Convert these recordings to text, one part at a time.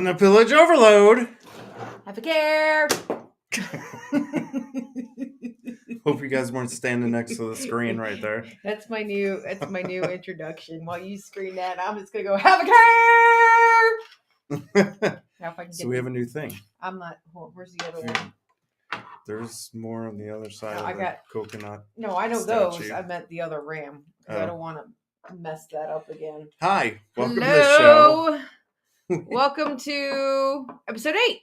Welcome to Pillage Overload. Have a care. Hope you guys weren't standing next to the screen right there. That's my new introduction. While you screen that, I'm just gonna go have a care. Now if I can So we have a new thing. I'm not. Where's the other one? There's more on the other side No, of the coconut. No, I know statue. those. I meant the other ram. I don't want to mess that up again. Hi, welcome to the show. Welcome to episode 8.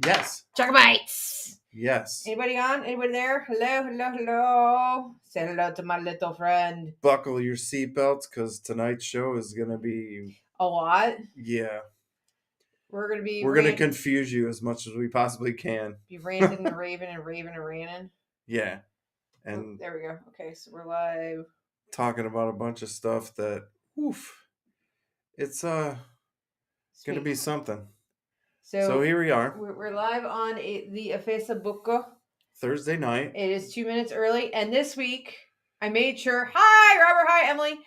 Yes. Jacobites. Yes. Anybody on? Anybody there? Hello. Say hello to my little friend. Buckle your seatbelts because tonight's show is going to be... a lot? Yeah. We're going to confuse you as much as we possibly can. Be ranting and raving and raving and ranting. Yeah. And there we go. Okay, so we're live. Talking about a bunch of stuff that, it's going to be something. So here we are. We're live on the Facebook. Thursday night. It is 2 minutes early. And this week, I made sure. Hi, Robert. Hi, Emily.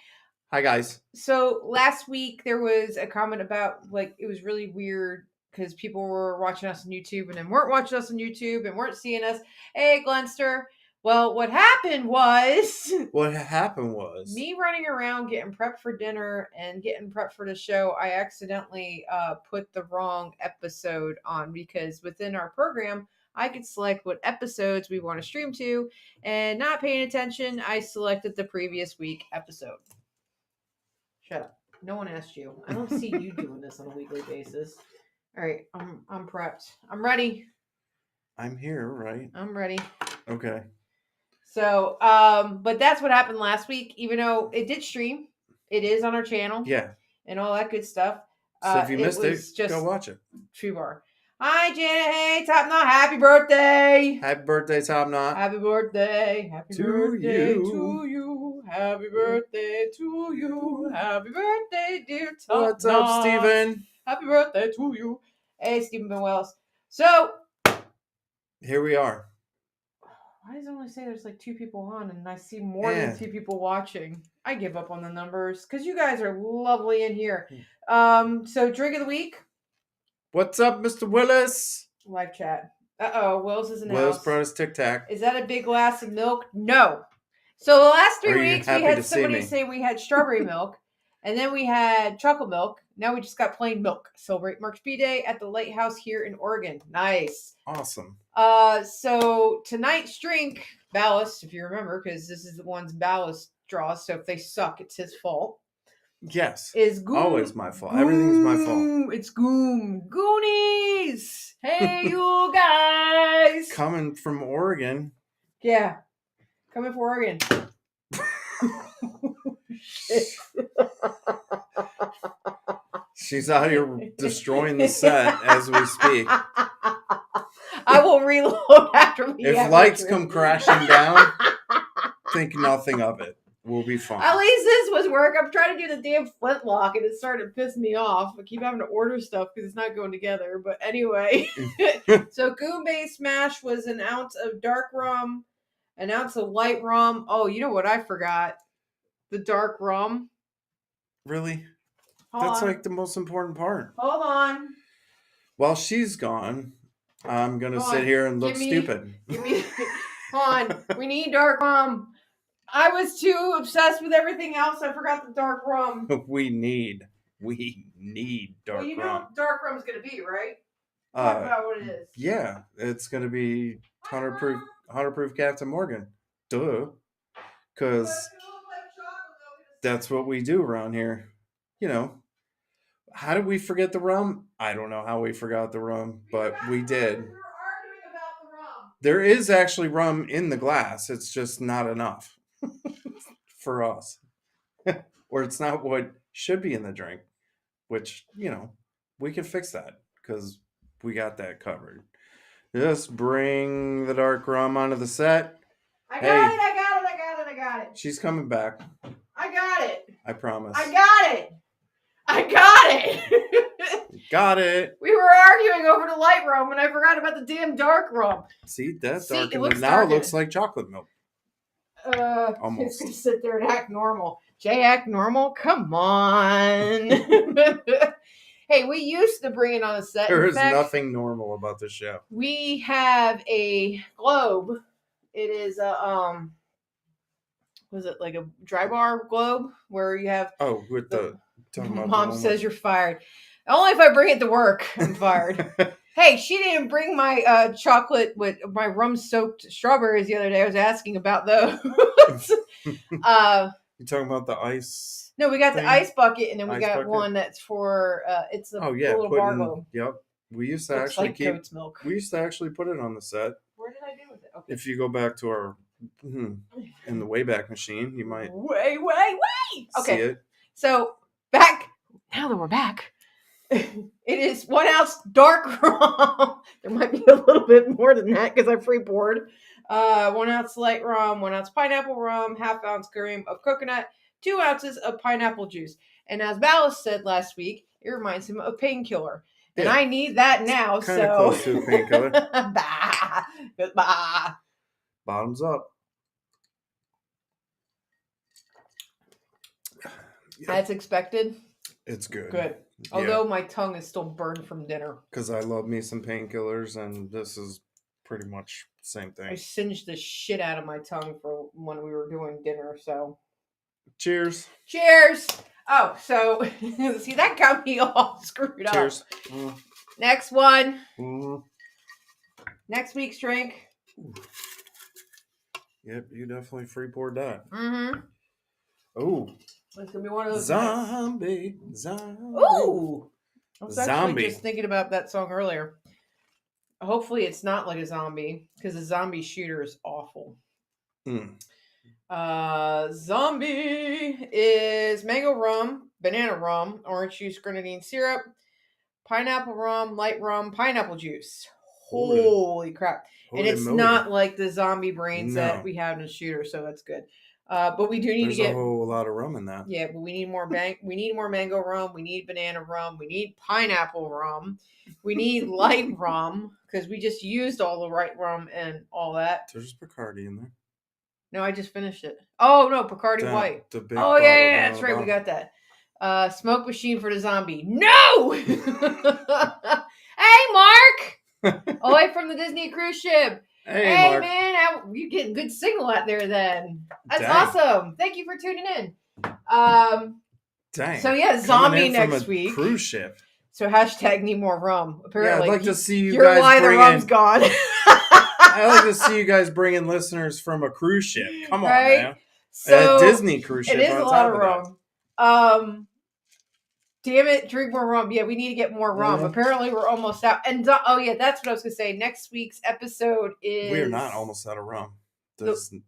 Hi, guys. So last week, there was a comment about, it was really weird because people were watching us on YouTube and then weren't watching us on YouTube and weren't seeing us. Hey, Glenster. Well, what happened was... me running around getting prepped for dinner and getting prepped for the show. I accidentally put the wrong episode on because within our program, I could select what episodes we want to stream to. And not paying attention, I selected the previous week episode. Shut up. No one asked you. I don't see you doing this on a weekly basis. All right, I'm prepped. I'm ready. I'm here, right? I'm ready. Okay. So, but that's what happened last week, even though it did stream. It is on our channel. Yeah. And all that good stuff. So if you missed it, go watch it. True Bar. Hi, Janet. Hey, Top Knot. Happy birthday. Happy birthday, Top Knot. Happy birthday. Happy birthday to you. Happy birthday to you. Happy birthday, dear Top Knot. What's up, Steven? Happy birthday to you. Hey, Stephen Ben Wells. So. Here we are. Why does it only say there's 2 people on and I see more than 2 people watching? I give up on the numbers because you guys are lovely in here. So drink of the week. What's up, Mr. Willis? Live chat. Willis is in the Willis house. brought his Tic Tac. Is that a big glass of milk? No. So the last 3 weeks we had somebody say we had strawberry milk and then we had chocolate milk. Now we just got plain milk. Celebrate Mark's B-Day at the Lighthouse here in Oregon. Nice. Awesome. So tonight's drink, Ballast, if you remember, because this is the one's Ballast draws, so if they suck, it's his fault. Yes. Is Goom. Always my fault. Everything's my fault. It's Goom. Goonies! Hey, you guys! Coming from Oregon. Yeah. Coming from Oregon. Shit. She's out here destroying the set as we speak. I will reload after we If lights come crashing down, think nothing of it. We'll be fine. At least this was work. I'm trying to do the damn flintlock and it started to piss me off. I keep having to order stuff because it's not going together. But anyway. So Goon Base Smash was an ounce of dark rum, an ounce of light rum. Oh, you know what I forgot? The dark rum. Really? Hold That's on. the most important part. Hold on. While she's gone, I'm going to sit here and look stupid. Hold on. We need dark rum. I was too obsessed with everything else. I forgot the dark rum. We need dark rum. Well, you know what dark rum's going to be, right? Talk about what it is. Yeah, it's going to be 100 proof Captain Morgan. Duh. Because that's what we do around here. You know. How did we forget the rum? I don't know how we forgot the rum, but we did. We were arguing about the rum. There is actually rum in the glass. It's just not enough for us. Or it's not what should be in the drink, which, we can fix that because we got that covered. Just bring the dark rum onto the set. I got it. She's coming back. I got it. I promise. I got it. Got it. We were arguing over the light rum and I forgot about the damn dark rum. See, that's dark. Now it looks like chocolate milk. Almost. It's going to sit there and act normal. Jay, act normal? Come on. Hey, Hey, we used to bring it on a set. There In is fact, nothing normal about this show. we have a globe. It is a was it like a dry bar globe where you have Oh, with the talking about Mom the one says you're fired. Only if I bring it to work, I'm fired. Hey, she didn't bring my chocolate with my rum soaked strawberries the other day. I was asking about those. You talking about the ice? No, we got thing? the ice bucket, and then we Ice got bucket? one that's for it's a little bar globe. Yep. We used to Looks actually like keep. goat's milk. We used to actually put it on the set. Where did I do with it? Okay. If you go back to our in the Wayback Machine, you might Wait. see Okay, it. so back now that we're back. It is 1 ounce dark rum. There might be a little bit more than that because I'm free poured. 1 ounce light rum, 1 ounce pineapple rum, half ounce cream of coconut, 2 ounces of pineapple juice. And as Ballas said last week, it reminds him of painkiller. And I need that now. Kind of close to a painkiller. Goodbye. Bottoms up. As expected. It's good. Good. Although my tongue is still burned from dinner. Because I love me some painkillers, and this is pretty much the same thing. I singed the shit out of my tongue for when we were doing dinner, so. Cheers. Cheers. Oh, so, see, that got me all screwed up. Cheers. Next one. Next week's drink. Yep, you definitely free poured that. Mm-hmm. Oh. It's going to be one of those Zombie. nights. Ooh. I was actually just thinking about that song earlier. Hopefully it's not like a zombie, because a zombie shooter is awful. Zombie is mango rum, banana rum, orange juice, grenadine syrup, pineapple rum, light rum, pineapple juice. Holy crap. And it's not like the zombie brains that we have in a shooter, so that's good. But we do need to get a whole lot of rum in that. Yeah, but we need more we need more mango rum, we need banana rum, we need pineapple rum, we need light rum, because we just used all the right rum and all that. There's Bacardi in there. No, I just finished it. Oh no, Bacardi White. Oh yeah, that's right, we got that. Smoke machine for the zombie. No. Hey, Mark. Away from the Disney cruise ship. Hey Mark. Man, you getting good signal out there then. That's awesome. Thank you for tuning in. Dang. So yeah, zombie next week. Cruise ship. So hashtag need more rum. Apparently, I'd like to see you guys lie, the rum's gone. I'd like to see you guys bring in listeners from a cruise ship. Come on, man. So a Disney cruise ship. It is a lot of rum. Damn it, drink more rum. Yeah, we need to get more rum. Mm-hmm. Apparently, we're almost out. And oh yeah, that's what I was gonna say. Next week's episode is we're not almost out of rum.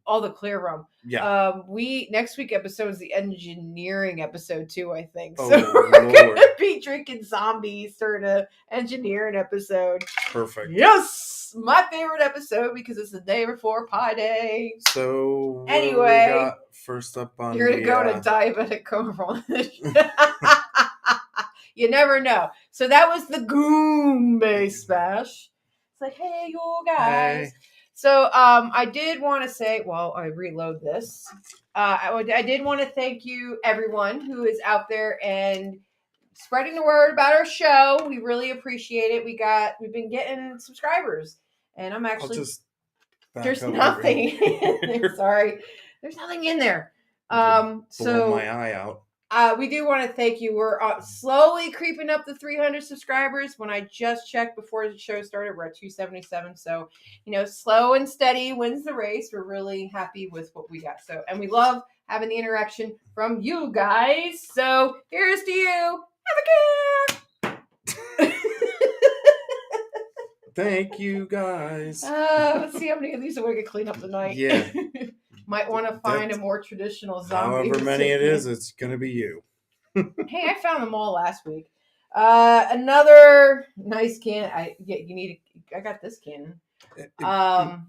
All the clear rum. Yeah. Next week episode is the engineering episode too, I think. Oh, so we're gonna be drinking zombies during an engineering episode. Perfect. Yes, my favorite episode because it's the day before Pi Day. So anyway, we got first up on you're gonna go to diabetic coma. You never know. So that was the Goombay Smash. It's like, hey, you guys. Hey. So I did want to say, while I reload this, I did want to thank you, everyone who is out there and spreading the word about our show. We really appreciate it. We've been getting subscribers, and I'm actually there's nothing. Sorry, there's nothing in there. So my eye out. We do want to thank you. We're slowly creeping up the 300 subscribers. When I just checked before the show started, we're at 277. So, slow and steady wins the race. We're really happy with what we got. So, and we love having the interaction from you guys. So, here's to you. Have a care. Thank you, guys. Let's see how many of these are going to get cleaned up tonight. Yeah. Might want to find a more traditional zombie. However many it is, it's going to be you. Hey, I found them all last week. Another nice can. I got this can. And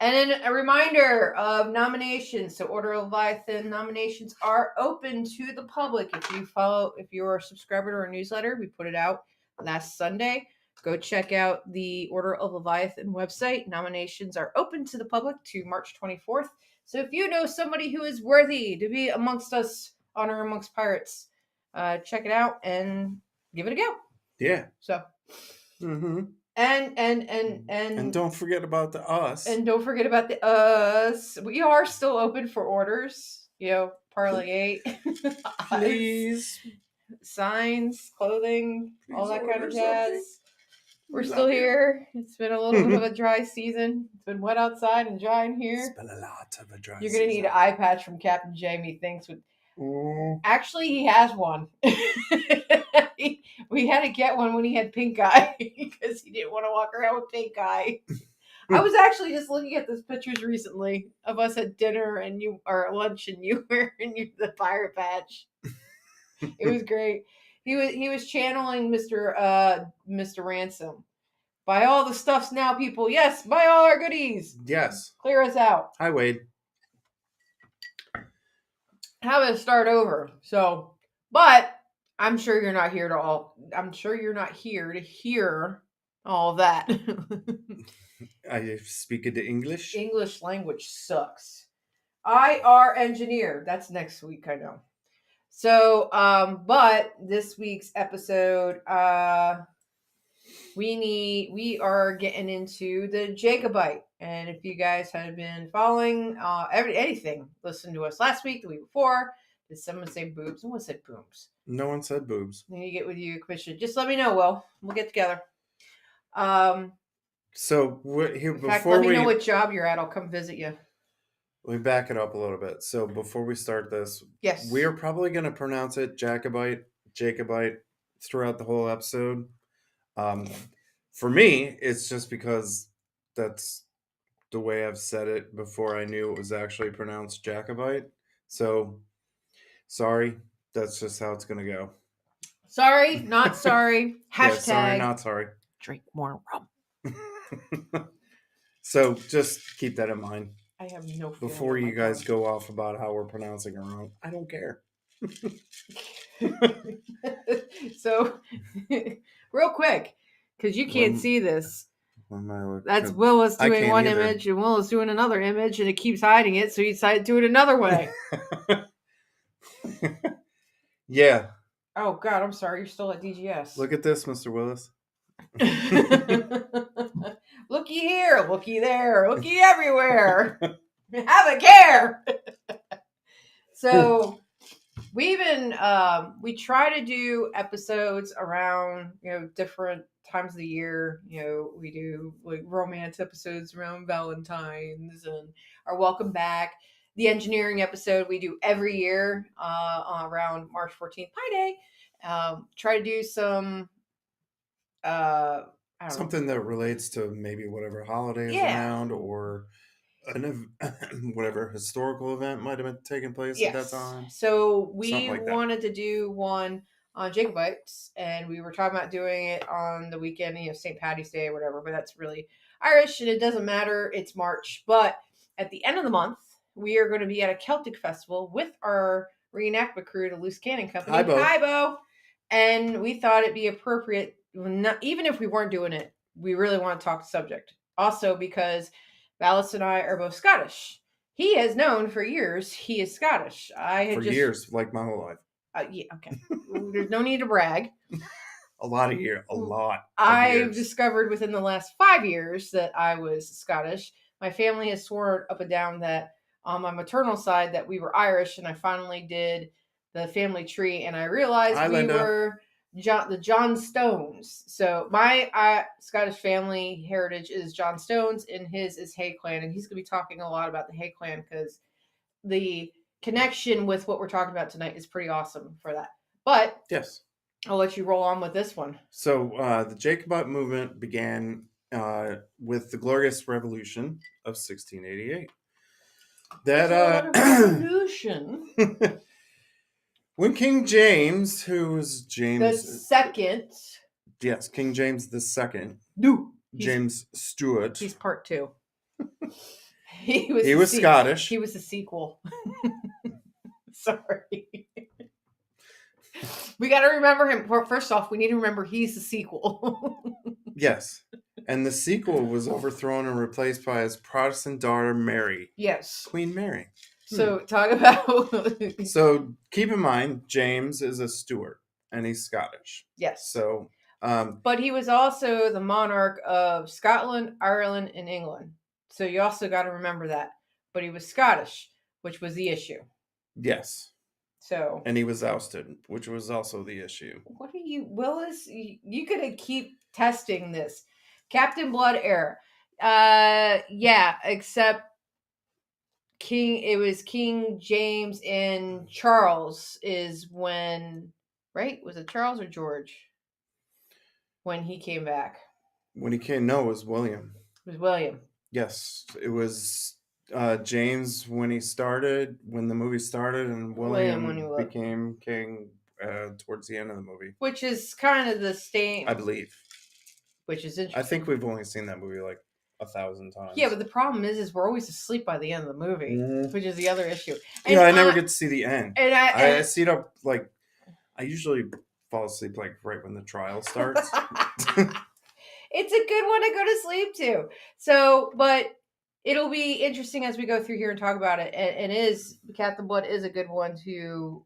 then a reminder of nominations. So Order of Leviathan nominations are open to the public. If you're a subscriber to our newsletter, we put it out last Sunday. Go check out the Order of Leviathan website. Nominations are open to the public to March 24th. So if you know somebody who is worthy to be amongst us, honor amongst pirates, check it out and give it a go. Yeah. So, Mm-hmm. and don't forget about the us. And don't forget about the us. We are still open for orders. Parlay 8. Please. Signs, clothing, all that kind of order jazz. something. We're still here. It's been a little bit of a dry season. It's been wet outside and dry in here. It's been a lot of a dry You're going to need an eye patch from Captain Jamie. Thinks with. Mm. Actually, he has one. We had to get one when he had pink eye because he didn't want to walk around with pink eye. I was actually just looking at those pictures recently of us at dinner and lunch and you wearing the pirate patch. It was great. He was channeling Mr. Ransom. Buy all the stuffs now, people. Yes, buy all our goodies. Yes. Clear us out. Hi, Wade. Have it start over. So, but I'm sure you're not here to all. I'm sure you're not here to hear all that. I speak it English. English language sucks. IR engineer. That's next week, I know. So, but this week's episode, we are getting into the Jacobite. And if you guys had been following anything, listen to us last week, the week before. Did someone say boobs? Someone said booms. No one said boobs. I need to get with you, Commissioner. Just let me know, Will. We'll get together. So here in fact, let me know what job you're at. I'll come visit you. We back it up a little bit. So before we start this, yes, we are probably going to pronounce it Jacobite throughout the whole episode. For me, it's just because that's the way I've said it before I knew it was actually pronounced Jacobite. So, sorry, that's just how it's going to go. Sorry, not sorry. Hashtag. Yeah, sorry, not sorry. Drink more rum. So just keep that in mind. I have no. Before you guys go off about how we're pronouncing it wrong, I don't care. So, real quick, because you can't see this. That's Willis doing one image and Willis doing another image, and it keeps hiding it, so he decided to do it another way. Yeah. Oh, God, I'm sorry. You're still at DGS. Look at this, Mr. Willis. Looky here, looky there, looky everywhere. Have a care. So we've been we try to do episodes around different times of the year. We do like romance episodes around Valentine's and our welcome back. The engineering episode we do every year around March 14th, Pi Day. Try to do some something that relates to maybe whatever holiday is around or whatever historical event might have been taking place at that time. So we wanted to do one on Jacobites, and we were talking about doing it on the weekend, St. Paddy's Day or whatever, but that's really Irish, and it doesn't matter. It's March. But at the end of the month, we are going to be at a Celtic festival with our reenactment crew, the Loose Cannon Company. Hi, Bo. And we thought it'd be appropriate, even if we weren't doing it, we really want to talk the subject. Also because Valis and I are both Scottish. He has known for years he is Scottish. Years, like my whole life. Yeah, okay. There's no need to brag. A lot of years. I've discovered within the last 5 years that I was Scottish. My family has sworn up and down that on my maternal side that we were Irish, and I finally did the family tree, and I realized we were the John Stones. So my Scottish family heritage is John Stones, and his is Hay Clan, and he's going to be talking a lot about the Hay Clan because the connection with what we're talking about tonight is pretty awesome for that. But yes, I'll let you roll on with this one. So the Jacobite movement began with the Glorious Revolution of 1688. That revolution. When King James, who was James the second, yes, King James the Second, James Stewart, he's part 2. He was Scottish. He was the sequel. Sorry. We got to remember him. First off, we need to remember he's the sequel. Yes. And the sequel was overthrown and replaced by his Protestant daughter, Mary. Yes. Queen Mary. So talk about So keep in mind, James is a Stuart, and he's Scottish. yes. So, But he was also the monarch of Scotland, Ireland, and England. So you also got to remember that. But he was Scottish, which was the issue. yes, So and he was ousted, which was also the issue. what are you, Willis? You gotta keep testing this. Captain Blood era. Yeah, except it was King James and Charles is when, right? Was it Charles or George when he came back? When he came, no, it was William. It was William. Yes, it was James when the movie started, and William William when he was, became king towards the end of the movie, which is kind of the same, I believe. which is I interesting. think we've only seen that movie like 1,000 times. Yeah, but the problem is we're always asleep by the end of the movie, which is the other issue. And yeah, I never get to see the end. And I see it up like I usually fall asleep like right when the trial starts. It's a good one to go to sleep to. So, but it'll be interesting as we go through here and talk about it. And Captain Blood is a good one to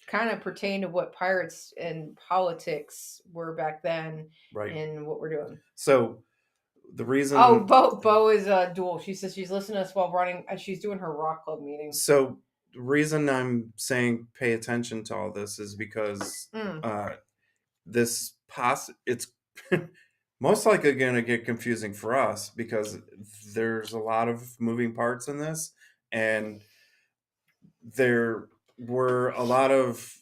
kind of pertain to what pirates and politics were back then, right, and what we're doing. So the reason Bo is dual. She says she's listening to us while running. She's doing her rock club meeting. So the reason I'm saying pay attention to all this is because it's most likely going to get confusing for us because there's a lot of moving parts in this, and there were a lot of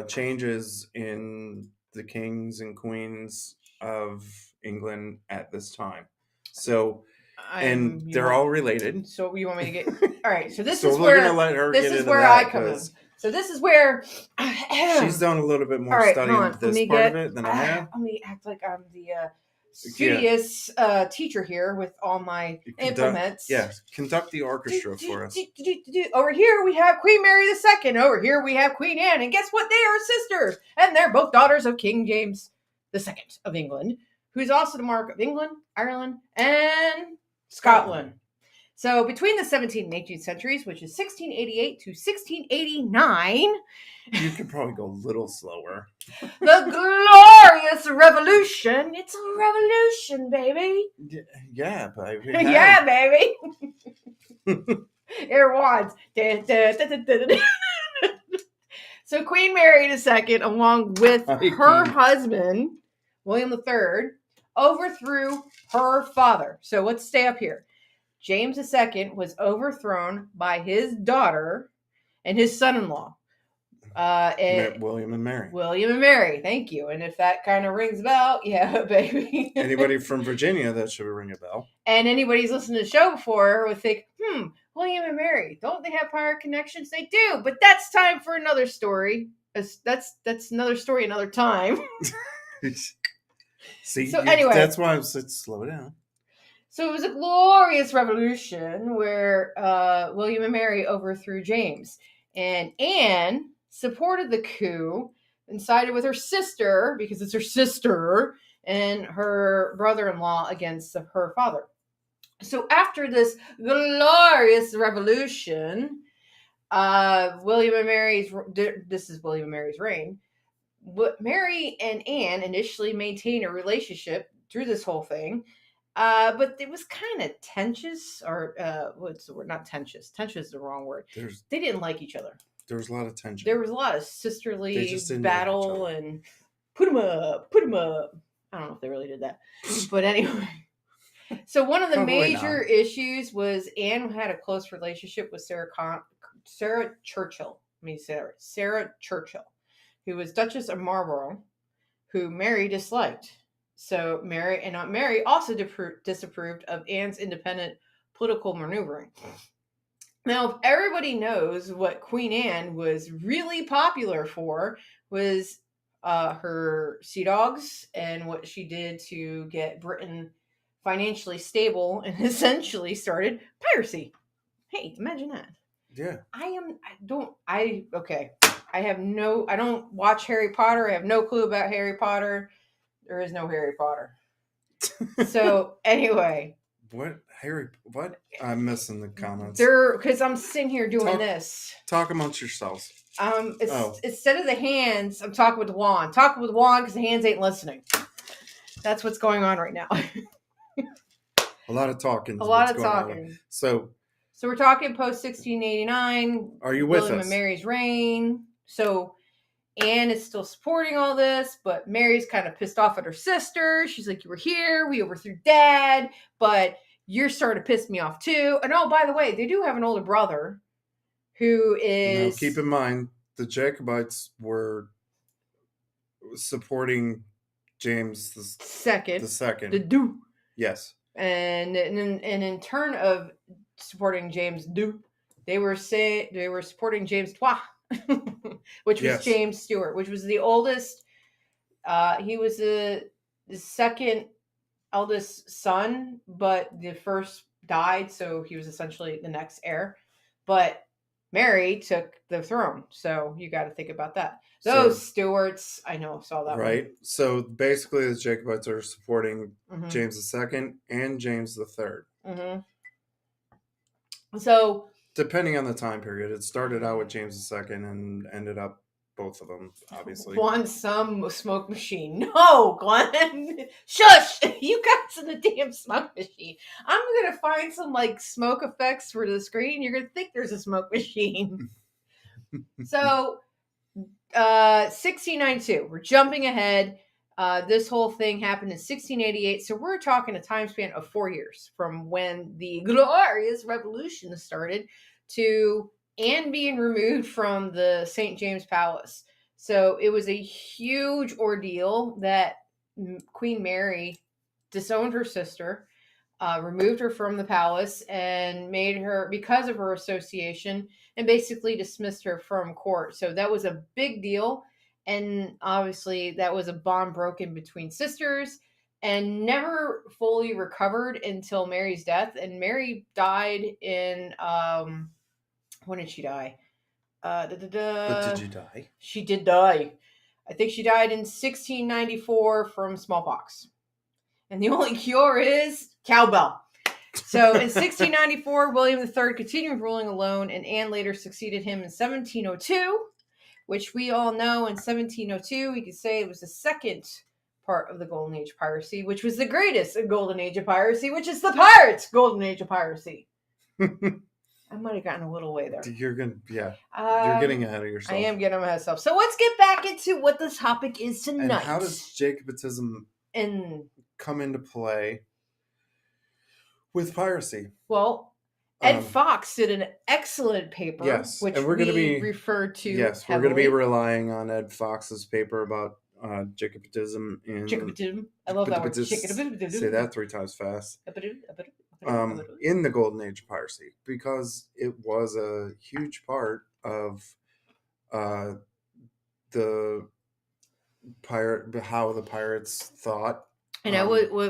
changes in the kings and queens of England at this time. So, and they're all related. So you want me to get all right? So this So is we're where gonna let her this get is into where that I come in. So this is where she's done a little bit more all right, study hold on. in this part of it than I have. Let me act like I'm the studious teacher here with all my implements. Yes, conduct the orchestra for us. Over here we have Queen Mary II. Over here we have Queen Anne. And guess what? They are sisters. And they're both daughters of King James II of England, who's also the monarch of England, Ireland, and Scotland. So between the 17th and 18th centuries, which is 1688 to 1689... You could probably go a little slower. The glorious revolution. It's a revolution, baby. Yeah, baby. Yeah, baby. Air wands. So Queen Mary II, along with her husband, William III, overthrew her father. So let's stay up here. James II was overthrown by his daughter and his son-in-law. William and Mary. William and Mary, thank you. And if that kind of rings a bell, yeah, baby. Anybody from Virginia, that should ring a bell. And anybody who's listened to the show before would think, William and Mary, don't they have pirate connections? They do, but that's time for another story. That's another story, another time. See, so anyway, that's why I said slow down. So it was a glorious revolution where William and Mary overthrew James, and Anne supported the coup and sided with her sister, because it's her sister, and her brother-in-law against her father. So after this glorious revolution, William and Mary's reign. Mary and Anne initially maintained a relationship through this whole thing, but it was kind of tensious, or what's the word? Not tensious. Tensious is the wrong word. They didn't like each other. There was a lot of tension. There was a lot of sisterly battle and put 'em up. I don't know if they really did that, but anyway. So one of the major issues was Anne had a close relationship with Sarah Churchill. Sarah Churchill, who was Duchess of Marlborough, who Mary disliked. So Mary also disapproved of Anne's independent political maneuvering. Now, if everybody knows what Queen Anne was really popular for was her sea dogs and what she did to get Britain financially stable and essentially started piracy. Hey, imagine that. Yeah. I don't watch Harry Potter. I have no clue about Harry Potter. There is no Harry Potter. So anyway. What Harry? What I'm missing the comments. They're because I'm sitting here doing Talk- this. Talk amongst yourselves. Instead of the hands, I'm talking with the wand. Talking with the wand because the hands ain't listening. That's what's going on right now. A lot of talking. A lot of talking. So we're talking post 1689. Are you with William us? and Mary's reign. So Anne is still supporting all this, but Mary's kind of pissed off at her sister. She's like, "You were here. We overthrew Dad, but you're starting to piss me off too." And oh, by the way, they do have an older brother who is. Now, keep in mind, the Jacobites were supporting James the second. The Duke. Yes. And in turn of supporting James Duke, they were supporting James Trois, which was James Stewart, which was the oldest. He was the second eldest son, but the first died, so he was essentially the next heir. But Mary took the throne, so you got to think about that. Those Stuarts, I know, saw that right. one. So basically, the Jacobites are supporting James II and James III. So depending on the time period, it started out with James II and ended up both of them, obviously. Want some smoke machine? No, Glenn. Shush! You guys in the damn smoke machine. I'm gonna find some like smoke effects for the screen. You're gonna think there's a smoke machine. So, 1692. We're jumping ahead. This whole thing happened in 1688. So we're talking a time span of 4 years from when the Glorious Revolution started to Anne being removed from the St. James Palace. So it was a huge ordeal that Queen Mary disowned her sister, removed her from the palace, and made her, because of her association, and basically dismissed her from court. So that was a big deal. And obviously, that was a bond broken between sisters and never fully recovered until Mary's death. And Mary died in, when did she die? But did you die? She did die. I think she died in 1694 from smallpox. And the only cure is cowbell. So in 1694, William III continued ruling alone, and Anne later succeeded him in 1702, which we all know in 1702, we could say it was the second part of the Golden Age of piracy, which was the greatest Golden Age of piracy, which is the Pirates' Golden Age of piracy. I might have gotten a little way there. You're getting ahead of yourself. I am getting ahead of myself. So let's get back into what the topic is tonight. And how does Jacobitism come into play with piracy? Well, Ed Fox did an excellent paper, which we're going to be referred to. Yes, heavily. We're going to be relying on Ed Fox's paper about Jacobitism. Jacobitism. I love that word. Say that 3 times fast. In the Golden Age of piracy, because it was a huge part of how the pirates thought. And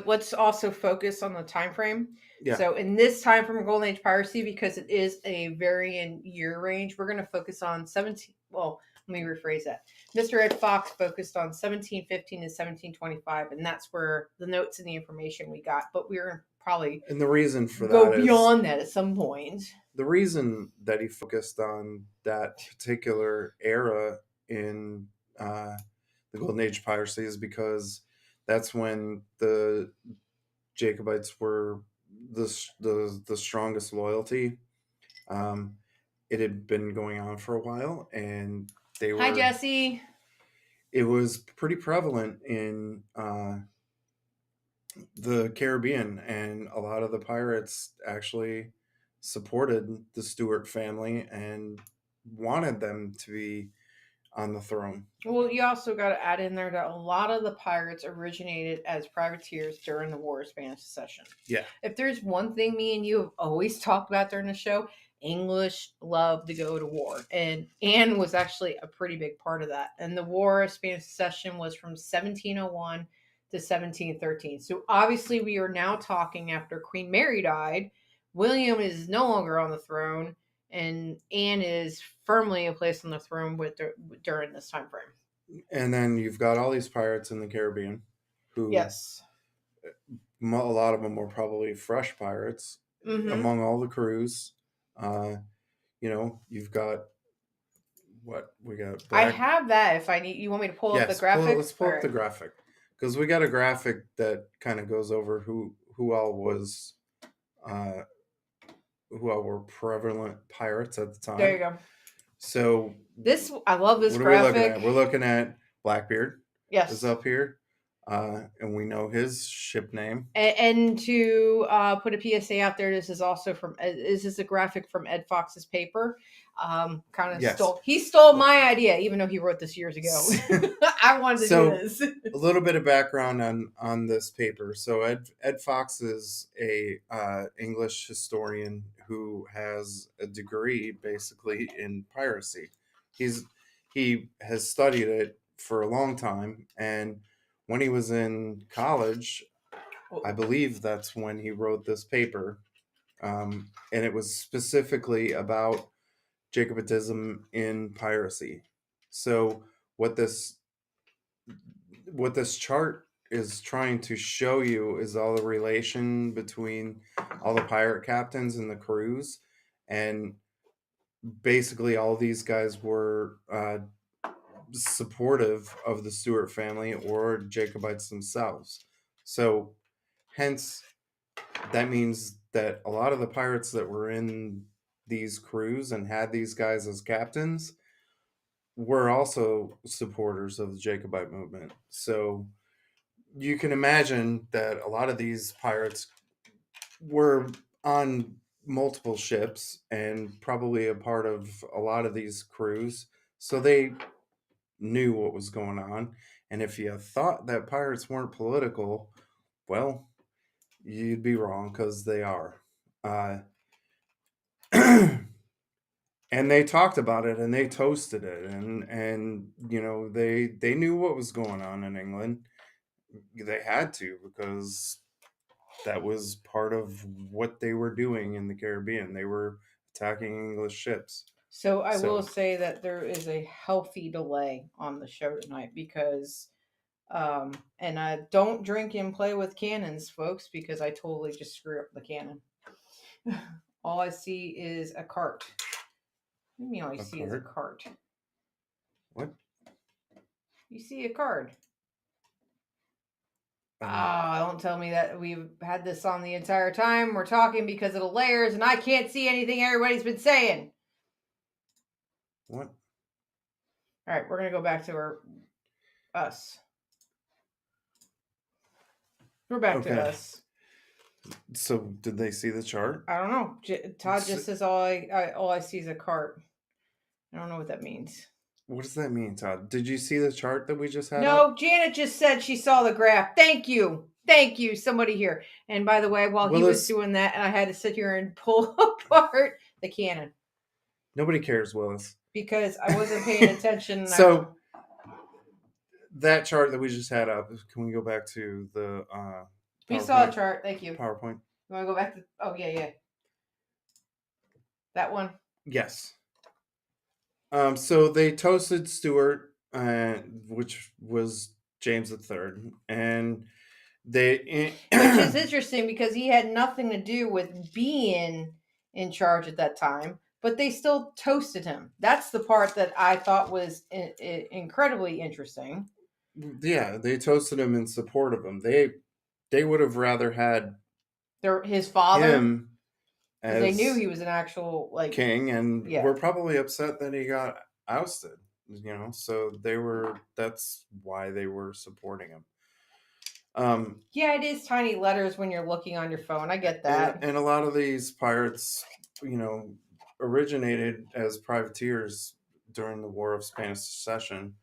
let's also focus on the time frame. Yeah. So in this time from Golden Age piracy, because it is a varying year range, we're going to focus on 17. Well, let me rephrase that. Mr. Ed Fox focused on 1715 and 1725, and that's where the notes and the information we got. But we're probably and the reason for go beyond that at some point. The reason that he focused on that particular era in the Golden Age piracy is because that's when the Jacobites were the strongest loyalty. It had been going on for a while, and they were. Hi, Jesse. It was pretty prevalent in the Caribbean, and a lot of the pirates actually supported the Stuart family and wanted them to be on the throne. Well, you also got to add in there that a lot of the pirates originated as privateers during the War of Spanish Succession. Yeah. If there's one thing me and you have always talked about during the show, English love to go to war. And Anne was actually a pretty big part of that. And the War of Spanish Succession was from 1701 to 1713. So obviously we are now talking after Queen Mary died. William is no longer on the throne, and Anne is firmly in place on the throne during this time frame. And then you've got all these pirates in the Caribbean who A lot of them were probably fresh pirates Mm-hmm. among all the crews. Uh, you've got what we got I black. have that. If I need, you want me to pull up the Yes, let's graphics? pull All up the right. graphic because we got a graphic that kind of goes over who all was uh, who all were prevalent pirates at the There you time. go. So I love this what are we looking graphic. at? We're looking at Blackbeard is Yes. up here, and we know his ship name. And to put a PSA out there, this is also this is a graphic from Ed Fox's paper. Kind of Yes. stole my idea, even though he wrote this years ago. I wanted to do So this. a little bit of background on this paper. So Ed Fox is a English historian who has a degree basically in piracy. He has studied it for a long time, and when he was in college, I believe that's when he wrote this paper, and it was specifically about Jacobitism in piracy. So what this what this chart is trying to show you is all the relation between all the pirate captains and the crews, and basically all these guys were supportive of the Stuart family or Jacobites themselves. So hence that means that a lot of the pirates that were in these crews and had these guys as captains were also supporters of the Jacobite movement. So you can imagine that a lot of these pirates were on multiple ships and probably a part of a lot of these crews. So they knew what was going on. And if you thought that pirates weren't political, well, you'd be wrong because they are. Uh, and they talked about it and they toasted it, and they knew what was going on in England. They had to because that was part of what they were doing in the Caribbean. They were attacking English ships. So I will So say that there is a healthy delay on the show tonight because and I don't drink and play with cannons, folks, because I totally just screw up the cannon. All I see is a cart. What do you mean all you a see is a card. cart? What? You see a card. Um, Ah, don't tell me that we've had this on the entire time. We're talking because of the layers, and I can't see anything everybody's been saying. what? All right, we're gonna go back to us. We're back to Okay. us. So did they see the chart? I don't know. Todd S- just says all I see is a cart. I don't know what that means. What does that mean, Todd? Did you see the chart that we just had up? No, Janet just said she saw the graph. Thank you. Thank you, somebody here. And by the way, while he was Willis, doing that, and I had to sit here and pull apart the cannon nobody cares, Willis. because I wasn't paying attention. So that chart that we just had up, can we go back to the We saw a PowerPoint? chart. Thank you. PowerPoint? You want to go back to? Oh yeah. That one. Yes. So they toasted Stuart, which was James III, and they Which is interesting because he had nothing to do with being in charge at that time, but they still toasted him. That's the part that I thought was incredibly interesting. yeah, they toasted him in support of him. They would have rather had His father, him because they knew as he was an actual king, and yeah. were probably upset that he got ousted. So that's why they were supporting him. Yeah, it is tiny letters when you're looking on your phone. I get and that. and a lot of these pirates, originated as privateers during the War of Spanish Succession,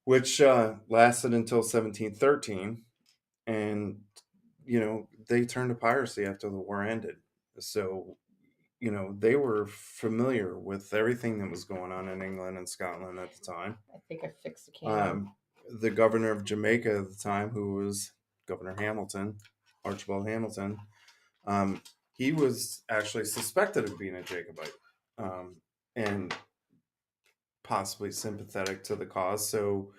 which lasted until 1713, and they turned to piracy after the war ended. So they were familiar with everything that was going on in England and Scotland at the time. I think I fixed the camera. The governor of Jamaica at the time, who was Governor Hamilton, Archibald Hamilton, he was actually suspected of being a Jacobite, and possibly sympathetic to the cause. So,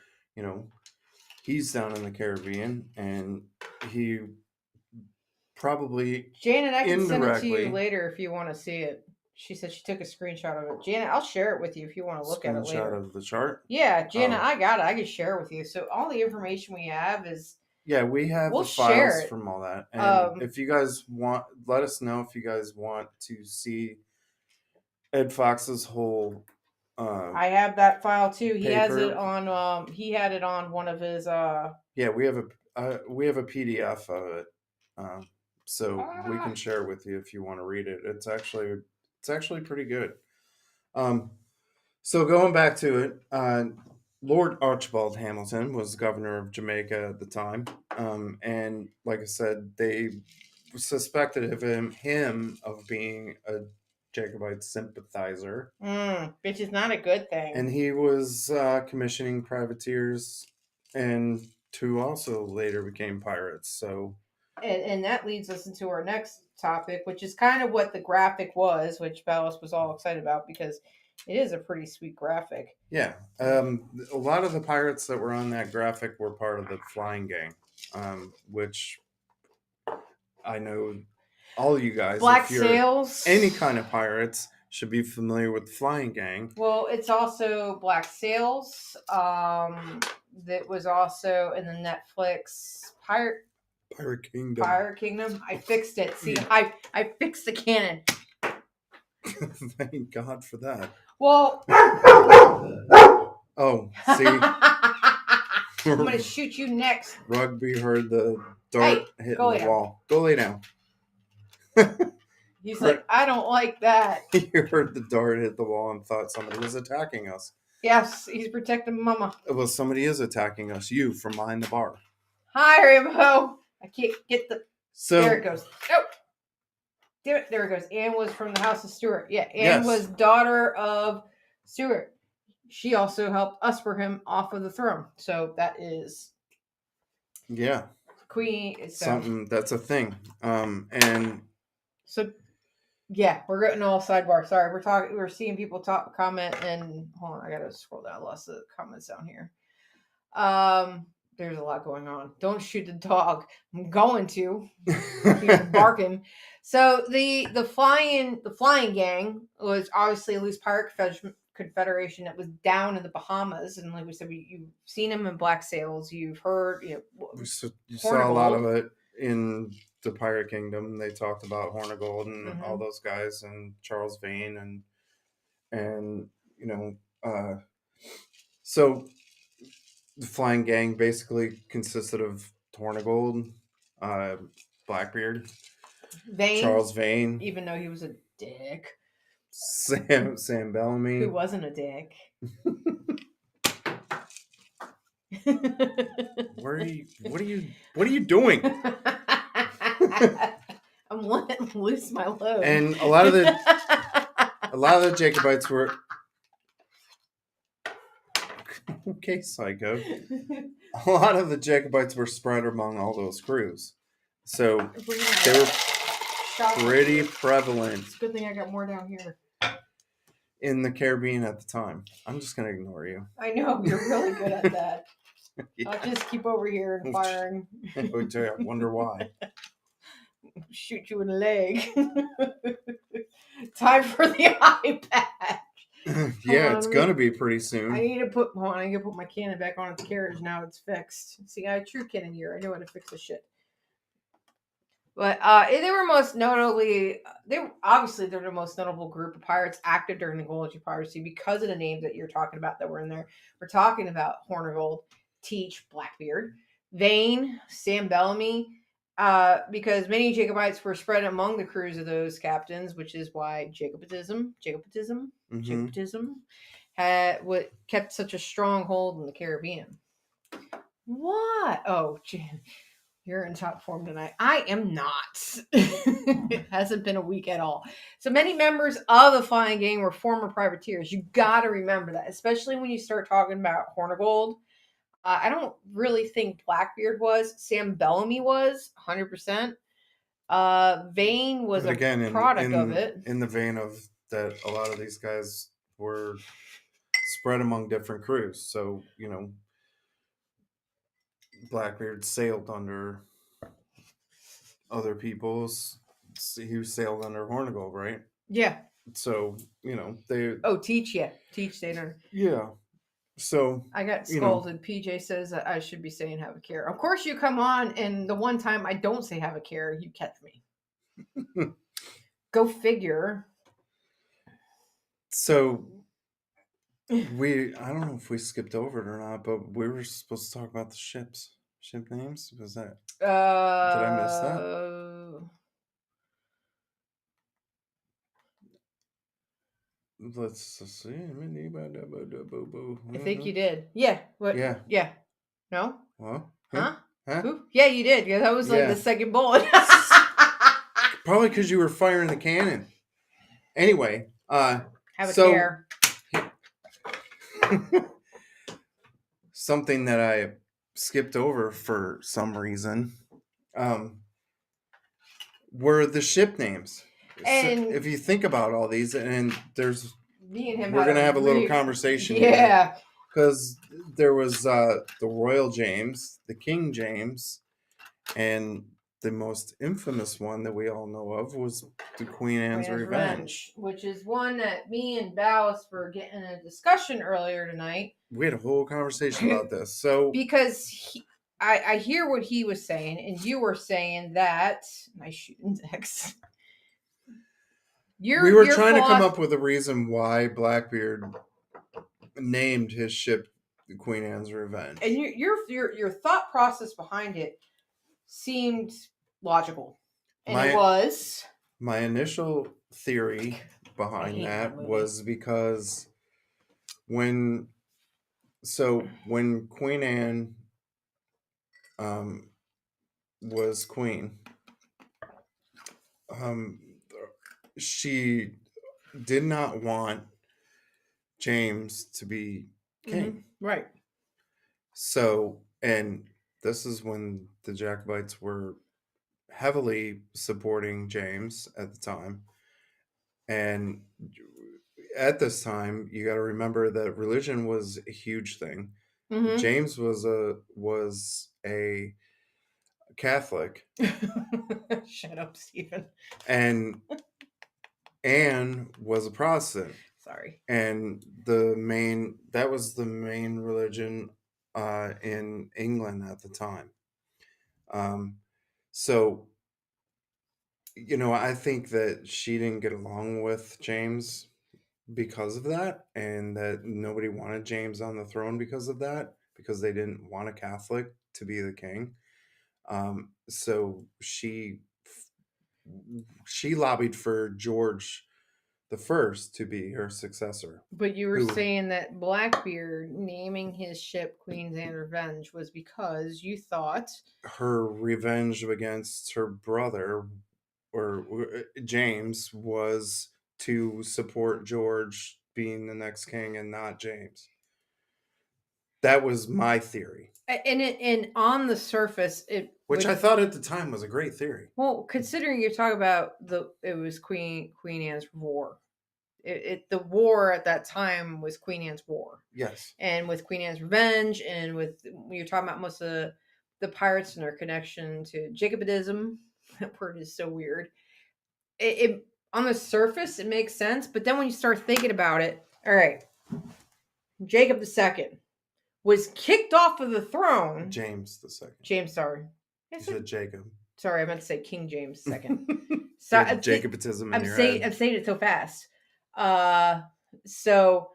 he's down in the Caribbean, and he probably Janet, I can send it to you indirectly later if you want to see it. She said she took a screenshot of it. Janet, I'll share it with you if you want to look at it screenshot later. of the chart. Yeah, Janet, Oh, I got it. I can share it with you. So all the information we have is yeah, we have we'll the share files it. from all that. And Um, if you guys want, let us know if you guys want to see Ed Fox's whole I have that file too. He has it paper. on. He had it on one of his. Yeah, we have a PDF of it, um, so we can share it with you if you want to read it. It's actually pretty good. Um, so going back to it, Lord Archibald Hamilton was governor of Jamaica at the time, and like I said, they suspected of him of being a Jacobite sympathizer, which is not a good thing. and he was commissioning privateers, and who also later became pirates. So And that leads us into our next topic, which is kind of what the graphic was, which Ballas was all excited about because it is a pretty sweet graphic. yeah, a lot of the pirates that were on that graphic were part of the Flying Gang, which I know all you guys, Black if you're Sails. any kind of pirates, should be familiar with the Flying Gang. Well, it's also Black Sails. That was also in the Netflix Pirate Kingdom. Pirate Kingdom. I fixed it. See, I fixed the canon. Thank God for that. Well, oh, see, I'm gonna shoot you next. Rugby heard the dart hitting the wall. Go lay down. He's like, I don't like that. He heard the dart hit the wall and thought somebody was attacking us. Yes, he's protecting Mama. Well, somebody is attacking us. You from behind the bar. Hi, Rambo. I can't get the. So there it goes. Oh, there it goes. Anne was from the House of Stuart. Yeah, Anne was daughter of Stuart. She also helped usher him off of the throne. So that is. Yeah. Queen. Something that's a thing. And. So. Yeah, we're getting all sidebar. Sorry, we're seeing people comment, and hold on, I gotta scroll down. I lost the comments down here. There's a lot going on. Don't shoot the dog. I'm going to. He's barking. So the flying gang was obviously a loose pirate confederation that was down in the Bahamas, and like we said, you've seen them in Black Sails. You've heard, you saw a lot of it in the Pirate Kingdom. They talked about Horn of Gold and all those guys, and Charles Vane, and so the Flying Gang basically consisted of Horn of Gold, Blackbeard, Vane, Charles Vane, even though he was a dick, Sam Bellamy, who wasn't a dick. What are you doing? I'm letting loose my load. And a lot of the Jacobites were okay, psycho. A lot of the Jacobites were spread among all those crews, so they were pretty prevalent. It's a good thing I got more down here in the Caribbean at the time. I'm just gonna ignore you. I know you're really good at that. Yeah. I'll just keep over here and firing. I wonder why. Shoot you in the leg. Time for the eye patch. Yeah, it's gonna be pretty soon. I need to put my cannon back on its carriage now. It's fixed. See, I had a true cannon here. I know how to fix the shit. But they were most notably, they're the most notable group of pirates active during the Gold Age piracy because of the names that you're talking about that were in there. We're talking about Horn of Gold, Teach, Blackbeard, Vane, Sam Bellamy, because many Jacobites were spread among the crews of those captains, which is why Jacobitism kept such a strong hold in the Caribbean. What? Oh, you're in top form tonight. I am not. It hasn't been a week at all. So many members of the Flying Gang were former privateers. You got to remember that, especially when you start talking about Horn of Gold. I don't really think Blackbeard was. Sam Bellamy was 100%. Vane was product of it. In the vein of that, a lot of these guys were spread among different crews. So, Blackbeard sailed under other people's. He sailed under Hornigold, right? Yeah. So they. Oh, teach, yeah. Teach, they don't. Yeah. So I got you know. scolded. PJ says that I should be saying have a care. Of course, you come on, and the one time I don't say have a care, you catch me. Go figure. So I don't know if we skipped over it or not, but we were supposed to talk about the ship names. Was that? Did I miss that? Let's see. I think you did. Yeah. What? Yeah. Yeah. No? Well, Huh? huh? Who? Yeah, you did. Yeah, that was like Yeah. the second bullet. Probably because you were firing the cannon. Anyway, Have a so care. something that I skipped over for some reason were the ship names. And so if you think about all these, and me and him we're had gonna have a little conversation. Yeah. Because there was the Royal James, the King James, and the most infamous one that we all know of was the Queen Anne's Revenge. Which is one that me and Dallas were getting a discussion earlier tonight. We had a whole conversation about this. So because I hear what he was saying, and you were saying that my shoot index. We were trying to come up with a reason why Blackbeard named his ship the Queen Anne's Revenge. And your thought process behind it seemed logical. And it was. My initial theory behind that was because when Queen Anne was queen, she did not want James to be king. Right. So, and this is when the Jacobites were heavily supporting James at the time. And at this time, you got to remember that religion was a huge thing. Mm-hmm. James was a Catholic. Shut up, Stephen. And Anne was a Protestant. Sorry. And that was the main religion in England at the time. So, I think that she didn't get along with James because of that, and that nobody wanted James on the throne because of that, because they didn't want a Catholic to be the king. So she lobbied for George the First to be her successor. But you were saying that Blackbeard naming his ship Queen Anne's Revenge was because you thought her revenge against her brother, or James, was to support George being the next king and not James. That was my theory. And on the surface, which I thought at the time was a great theory. Well, considering you're talking about it was Queen Anne's War. The war at that time was Queen Anne's War. Yes. And with Queen Anne's Revenge, and with you're talking about most of the pirates and their connection to Jacobitism. That word is so weird. It on the surface it makes sense, but then when you start thinking about it, all right, Jacob II was kicked off of the throne. James II. James, sorry. You said Jacob. Sorry, I meant to say King James II. So Jacobitism. I'm saying it so fast. So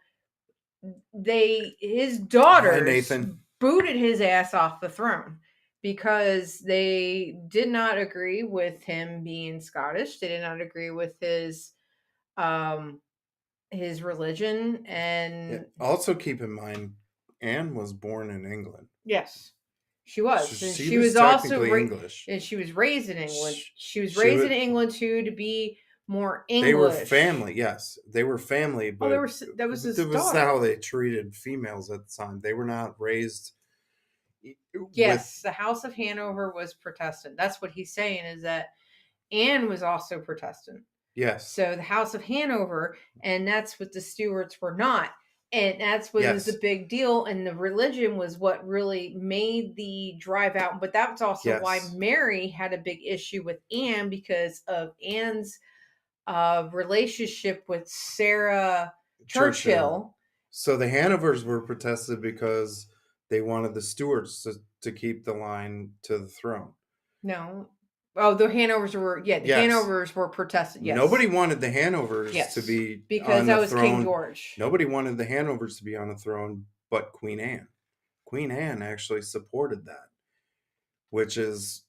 his daughters booted his ass off the throne because they did not agree with him being Scottish. They did not agree with his religion. And also keep in mind, Anne was born in England. Yes, she was. She was also English. And she was raised in England. She was raised in England too, to be more English. They were family, yes. They were family, but that was his daughter. Was how they treated females at the time. They were not raised. Yes, the House of Hanover was Protestant. That's what he's saying, is that Anne was also Protestant. Yes. So the House of Hanover, and that's what the Stuarts were not. And that's what was the Yes. big deal. And the religion was what really made the drive out. But that was also why Yes. Mary had a big issue with Anne, because of Anne's relationship with Sarah Churchill. Churchill. So the Hanovers were protested because they wanted the Stuarts to keep the line to the throne. No. Oh, the Hanovers were, the Yes. Hanovers were protested. Yes. Nobody wanted the Hanovers Yes. to be because on that the was throne. King George. Nobody wanted the Hanovers to be on the throne but Queen Anne. Queen Anne actually supported that, which was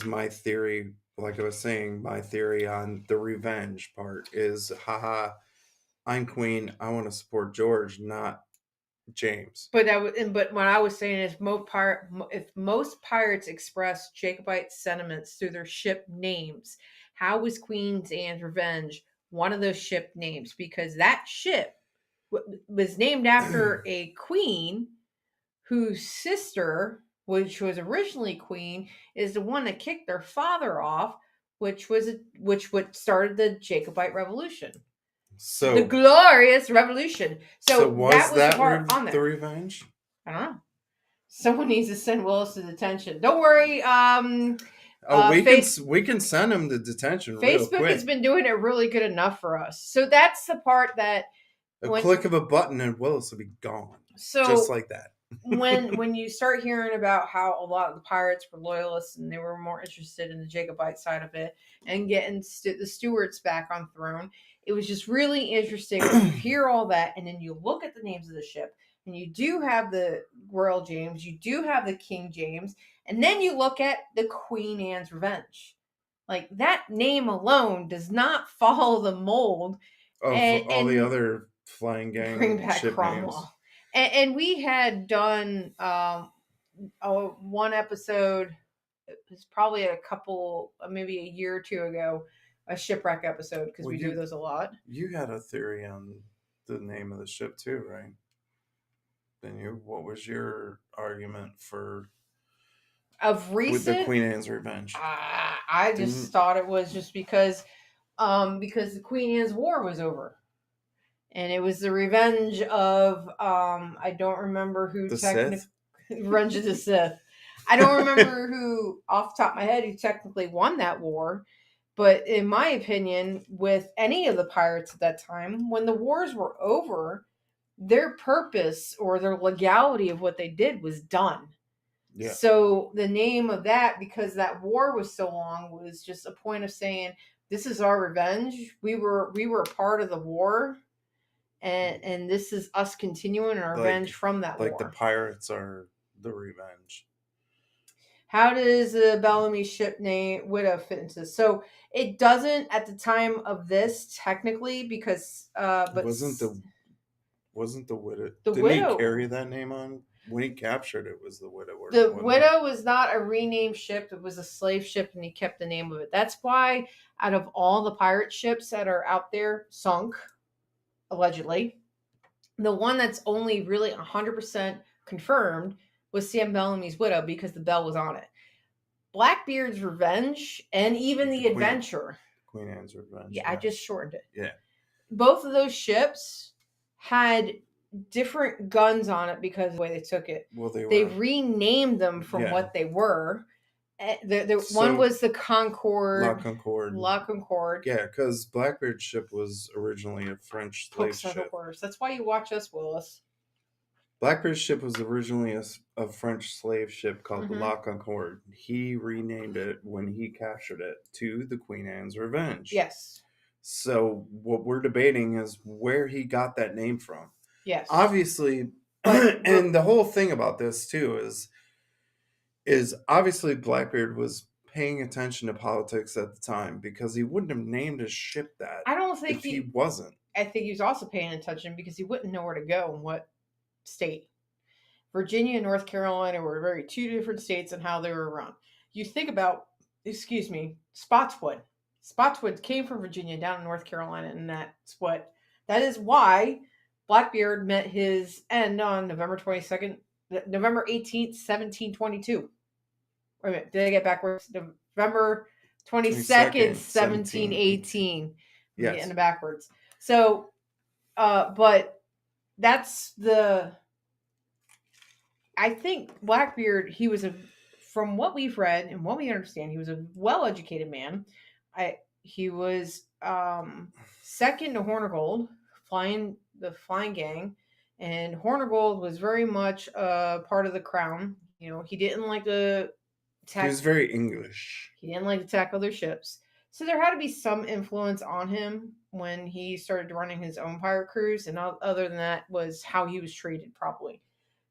my theory. Like I was saying, my theory on the revenge part is, haha, I'm queen. I want to support George, not James. But but what I was saying is, if most pirates express Jacobite sentiments through their ship names, how was Queen Anne's Revenge one of those ship names? Because that ship was named after a queen whose sister, which was originally queen, is the one that kicked their father off, which what started the Jacobite Revolution. So the glorious revolution. So was that was that the part on the there. revenge? I don't know. Someone needs to send Willis to detention. Don't worry. We can send him to detention real Facebook quick. has been doing it really good enough for us. So that's the part that click of a button and Willis will be gone. So just like that. when you start hearing about how a lot of the pirates were loyalists and they were more interested in the Jacobite side of it and getting the Stuarts back on throne, it was just really interesting when you hear all that, and then you look at the names of the ship, and you do have the Royal James, you do have the King James, and then you look at the Queen Anne's Revenge. Like, that name alone does not follow the mold of all the other flying gang bring back ship Cromwell. names. And we had done one episode, it was probably maybe a year or two ago, a shipwreck episode, because we do those a lot. You had a theory on the name of the ship too, right? Then what was your argument for of recent with the Queen Anne's Revenge? I just thought it was just because the Queen Anne's War was over. And it was the revenge of I don't remember who Sith? Revenge of the Sith. I don't remember who off the top of my head who technically won that war. But in my opinion, with any of the pirates at that time, when the wars were over, their purpose or their legality of what they did was done. Yeah. So the name of that, because that war was so long, was just a point of saying, this is our revenge. We were a part of the war. And this is us continuing our revenge from that war. Like the pirates are the revenge. How does the Bellamy ship name Widow fit into this? So it doesn't at the time of this, technically, because but wasn't the Widow? Didn't he carry that name on when he captured it? Was the Widow? The Widow was not a renamed ship; it was a slave ship, and he kept the name of it. That's why, out of all the pirate ships that are out there sunk, allegedly, the one that's only really 100% confirmed was Sam Bellamy's Widow, because the bell was on it. Blackbeard's Revenge and even the Adventure. Queen Anne's Revenge. Yeah, I just shortened it. Yeah. Both of those ships had different guns on it because of the way they took it. Well, they renamed them from what they were. One was the Concorde. La Concorde. Yeah, because Blackbeard's ship was originally a French slave ship. That's why you watch us, Willis. Blackbeard's ship was originally a French slave ship called the La Concorde. He renamed it when he captured it to the Queen Anne's Revenge. Yes. So what we're debating is where he got that name from. Yes. Obviously, and the whole thing about this too is obviously Blackbeard was paying attention to politics at the time, because he wouldn't have named his ship that. I don't think if he wasn't. I think he was also paying attention because he wouldn't know where to go and what state. Virginia and North Carolina were two different states and how they were run. You think about, Spotswood. Spotswood came from Virginia down in North Carolina, and that is why Blackbeard met his end on November 18th, 1722. Wait a minute, did I get backwards? November 22nd, 1718. Yes. Getting backwards. So, but that's I think Blackbeard, he was from what we've read and what we understand, he was a well-educated man. He was second to Hornigold, flying gang, and Hornigold was very much a part of the crown. He didn't like to He was attack. very English. He didn't like to attack other ships, so there had to be some influence on him when he started running his own pirate cruise. And other than that, was how he was treated probably.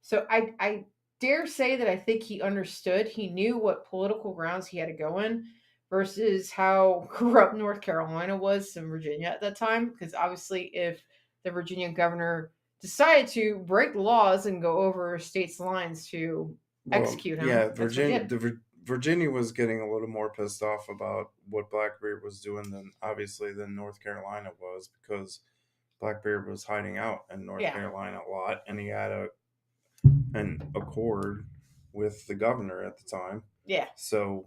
So I dare say that I think he understood. He knew what political grounds he had to go in versus how corrupt North Carolina was in Virginia at that time. Because obviously, if the Virginia governor decided to break the laws and go over states' lines to Well, execute him, yeah, that's what he Virginia, did. Virginia was getting a little more pissed off about what Blackbeard was doing than North Carolina was, because Blackbeard was hiding out in North Yeah, Carolina a lot, and he had an accord with the governor at the time. yeah. So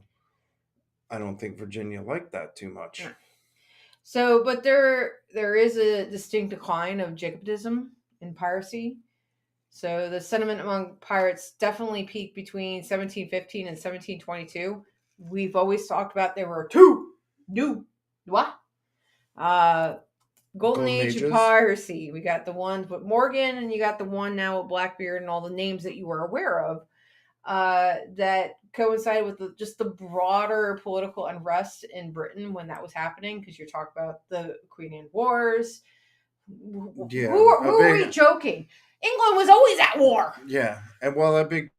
I don't think Virginia liked that too much. Yeah. So, but there is a distinct decline of Jacobitism in piracy. So the sentiment among pirates definitely peaked between 1715 and 1722. We've always talked about there were two new what golden Golden age of Ages. piracy. We got the ones with Morgan, and you got the one now with Blackbeard and all the names that you were aware of. That coincided with just the broader political unrest in Britain when that was happening, because you're talking about the Queen Anne Wars. Yeah, Who a are we big joking? England was always at war. yeah, and well, a big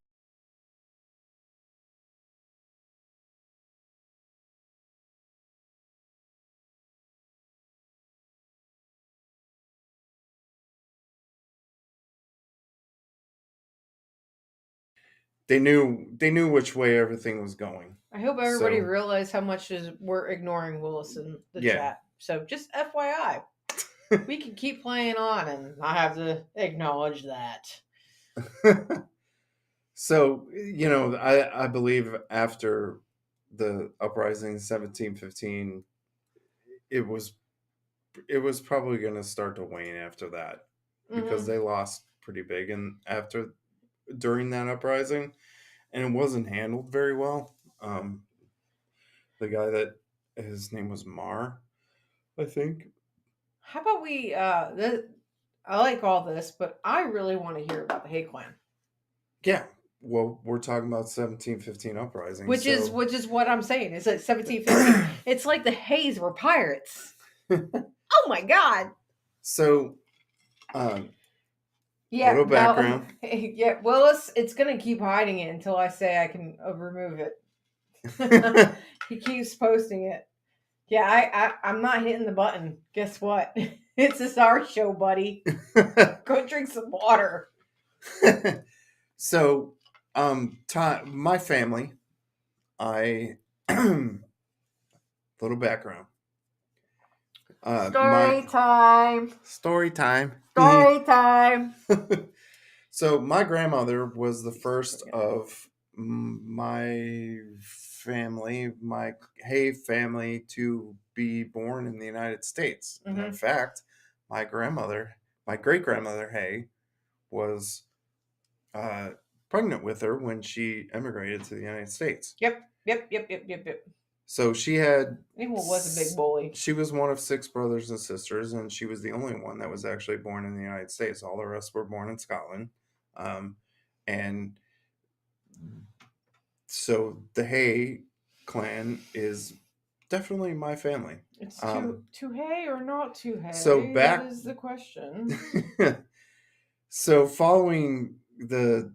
they knew which way everything was going. I hope everybody So realized how much we're ignoring Willis in the yeah. chat. So just FYI, we can keep playing on, and I have to acknowledge that. So I believe after the uprising in 1715, it was it was probably going to start to wane after that, because Hmm. they lost pretty big and after during that uprising, and it wasn't handled very well. The guy that his name was Mar, I think. How about we? I like all this, but I really want to hear about the Hay Clan, Yeah. Well, we're talking about 1715 uprising, which is so which is what I'm saying. It's like 1715. It's like the Hays were pirates. Oh my god! so um, Yeah, little now, background. yeah, Willis, it's gonna keep hiding it until I say I can remove it. He keeps posting it. Yeah, I'm not hitting the button. Guess what? It's a our show, buddy. Go drink some water. So, my family, I little background. My Story time. story time. Story time. So my grandmother was the first of my family, my Hay family, to be born in the United States. And in Mm-hmm. fact, my great grandmother Hay, was uh, pregnant with her when she emigrated to the United States. Yep. So she had. England was a big bully. She was one of 6 brothers and sisters, and she was the only one that was actually born in the United States. All the rest were born in Scotland. And so the Hay clan is definitely my family. It's too hay or not too hay? So That is the question. So following the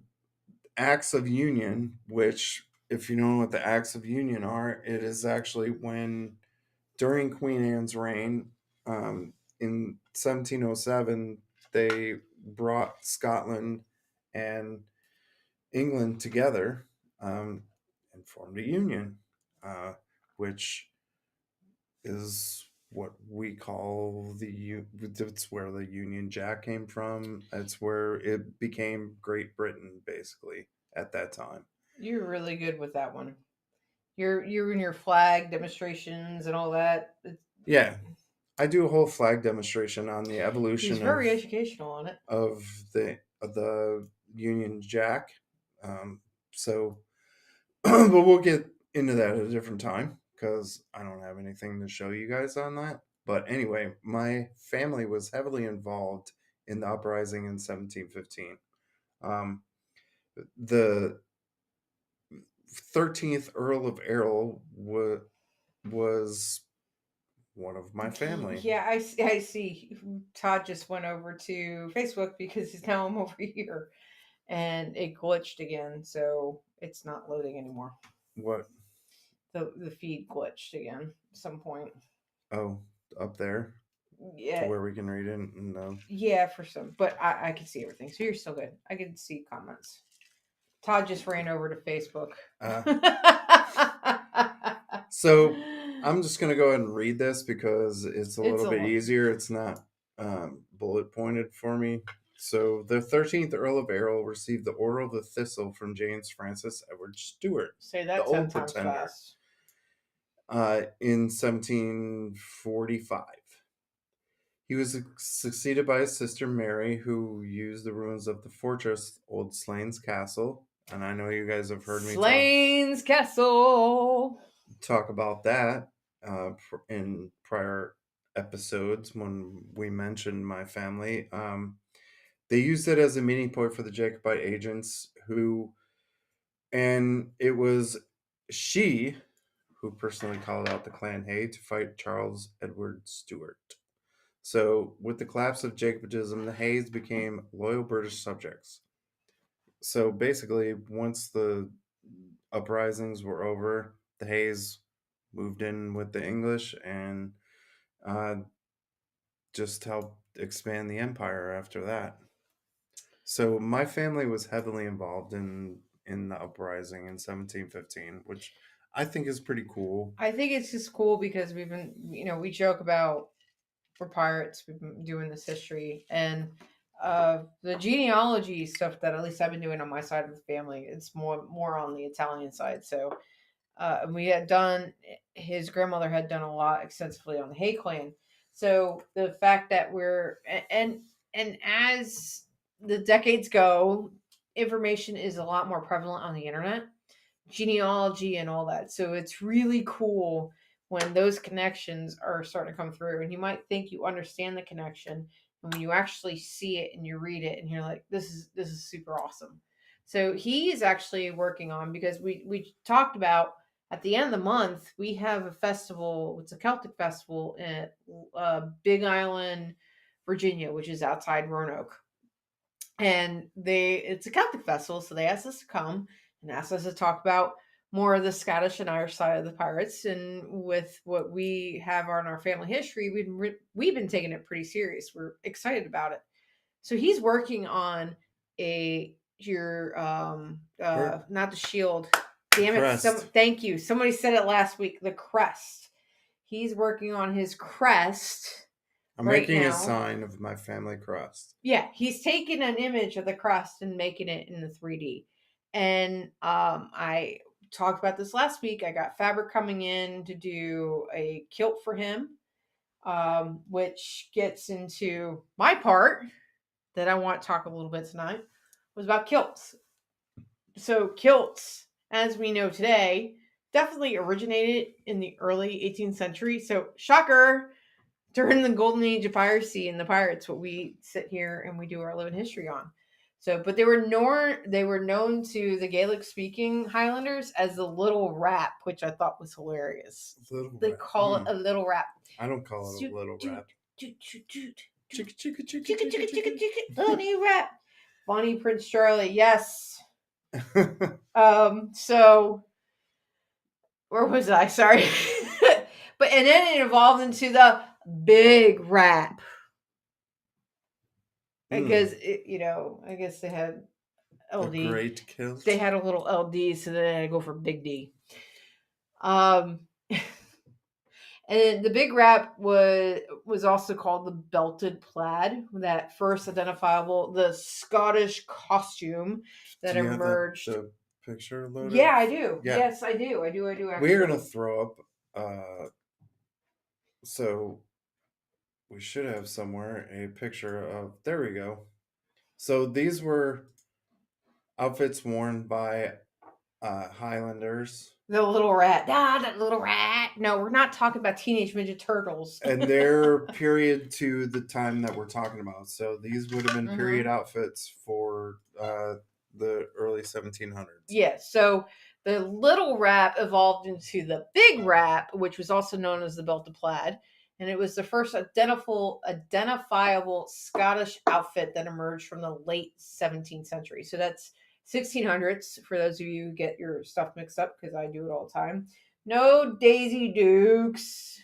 Acts of Union, which, if you know what the Acts of Union are, it is actually when, during Queen Anne's reign, in 1707, they brought Scotland and England together, and formed a union, which is what we call it's where the Union Jack came from. It's where it became Great Britain, basically, at that time. You're really good with that one. You're in your flag demonstrations and all that. Yeah. I do a whole flag demonstration on the He's evolution very educational on it. of the Union Jack. So, but we'll get into that at a different time because I don't have anything to show you guys on that. But anyway, my family was heavily involved in the uprising in 1715. Um, the 13th Earl of Errol was one of my family. Yeah, I see. Todd just went over to Facebook because now I'm over here, and it glitched again, so it's not loading anymore. What? The feed glitched again at some point. Oh, up there to Yeah, where we can read it. And yeah, for some, but I can see everything, so you're still good. I can see comments. Todd just ran over to Facebook. uh, so I'm just gonna go ahead and read this because it's a It's little a bit lot. easier. It's not bullet pointed for me. So the 13th Earl of Errol received the Order of the Thistle from James Francis Edward Stuart, Say the that 10 Old times Pretender, fast. in 1745. He was succeeded by his sister Mary, who used the ruins of the fortress Old Slains Castle. And I know you guys have heard me Slane's Castle. talk about that in prior episodes when we mentioned my family. They used it as a meeting point for the Jacobite agents and it was she who personally called out the Clan Hay to fight Charles Edward Stuart. So, with the collapse of Jacobitism, the Hays became loyal British subjects. So, basically, once the uprisings were over, the Hays moved in with the English and uh, just helped expand the empire after that. So, my family was heavily involved in the uprising in 1715, which I think is pretty cool. I think it's just cool because we've been, we joke about we're pirates. We've been doing this history and the genealogy stuff that at least I've been doing on my side of the family. It's more on the Italian side. So we had done his grandmother had done a lot extensively on the Hay clan. So the fact that and as the decades go, information is a lot more prevalent on the internet, genealogy and all that. So it's really cool when those connections are starting to come through, and you might think you understand the connection, and when you actually see it and you read it, and you're like, this is super awesome. So he is actually working on, because we talked about at the end of the month we have a festival. It's a Celtic festival at Big Island, Virginia, which is outside Roanoke, and it's a Celtic festival, so they asked us to come and asked us to talk about more of the Scottish and Irish side of the pirates. And with what we have on our family history, we've been taking it pretty serious. We're excited about it. So he's working on your Or not the shield. Damn it! crest. Thank you. Somebody said it last week. The crest. He's working on his crest I'm right making a now. sign of my family crest. Yeah, he's taking an image of the crust and making it in the 3D. And I talked about this last week. I got fabric coming in to do a kilt for him, which gets into my part that I want to talk a little bit tonight, was about kilts. So kilts, as we know today, definitely originated in the early 18th century. So shocker, during the golden age of piracy and the pirates, what we sit here and we do our living history on. So, but they were known to the Gaelic speaking Highlanders as the little rap, which I thought was hilarious. Little They rat. call it a little rap. I don't call it a Doot, little doot, rat. doot, doot, doot, Chicka doot. chicka chicka Chicka, chicka chicka, chicka, chicka. chicka, Bonnie rap. Bonnie Prince Charlie, yes. chicka. So where was I? Sorry. And then it evolved into the big rap. Because I guess they had A LD. great kilt. They had a little LD, so then I had to go for Big D. Um, and the big wrap was also called the belted plaid, that first identifiable, the Scottish costume that Do you have emerged. the picture loaded? Yeah, I do. Yeah. Yes, I do. I do. Actually. We're gonna throw up. So we should have somewhere a picture of. There we go. So these were outfits worn by Highlanders, The little rat. Ah, that little rat. No, we're not talking about Teenage Ninja Turtles. and they're period to the time that we're talking about. So these would have been period Mhm. outfits for the early 1700s. Yeah, so the little wrap evolved into the big wrap, which was also known as the belted plaid, and it was the first identifiable Scottish outfit that emerged from the late 17th century. So that's 1600s for those of you who get your stuff mixed up because I do it all the time. No Daisy Dukes.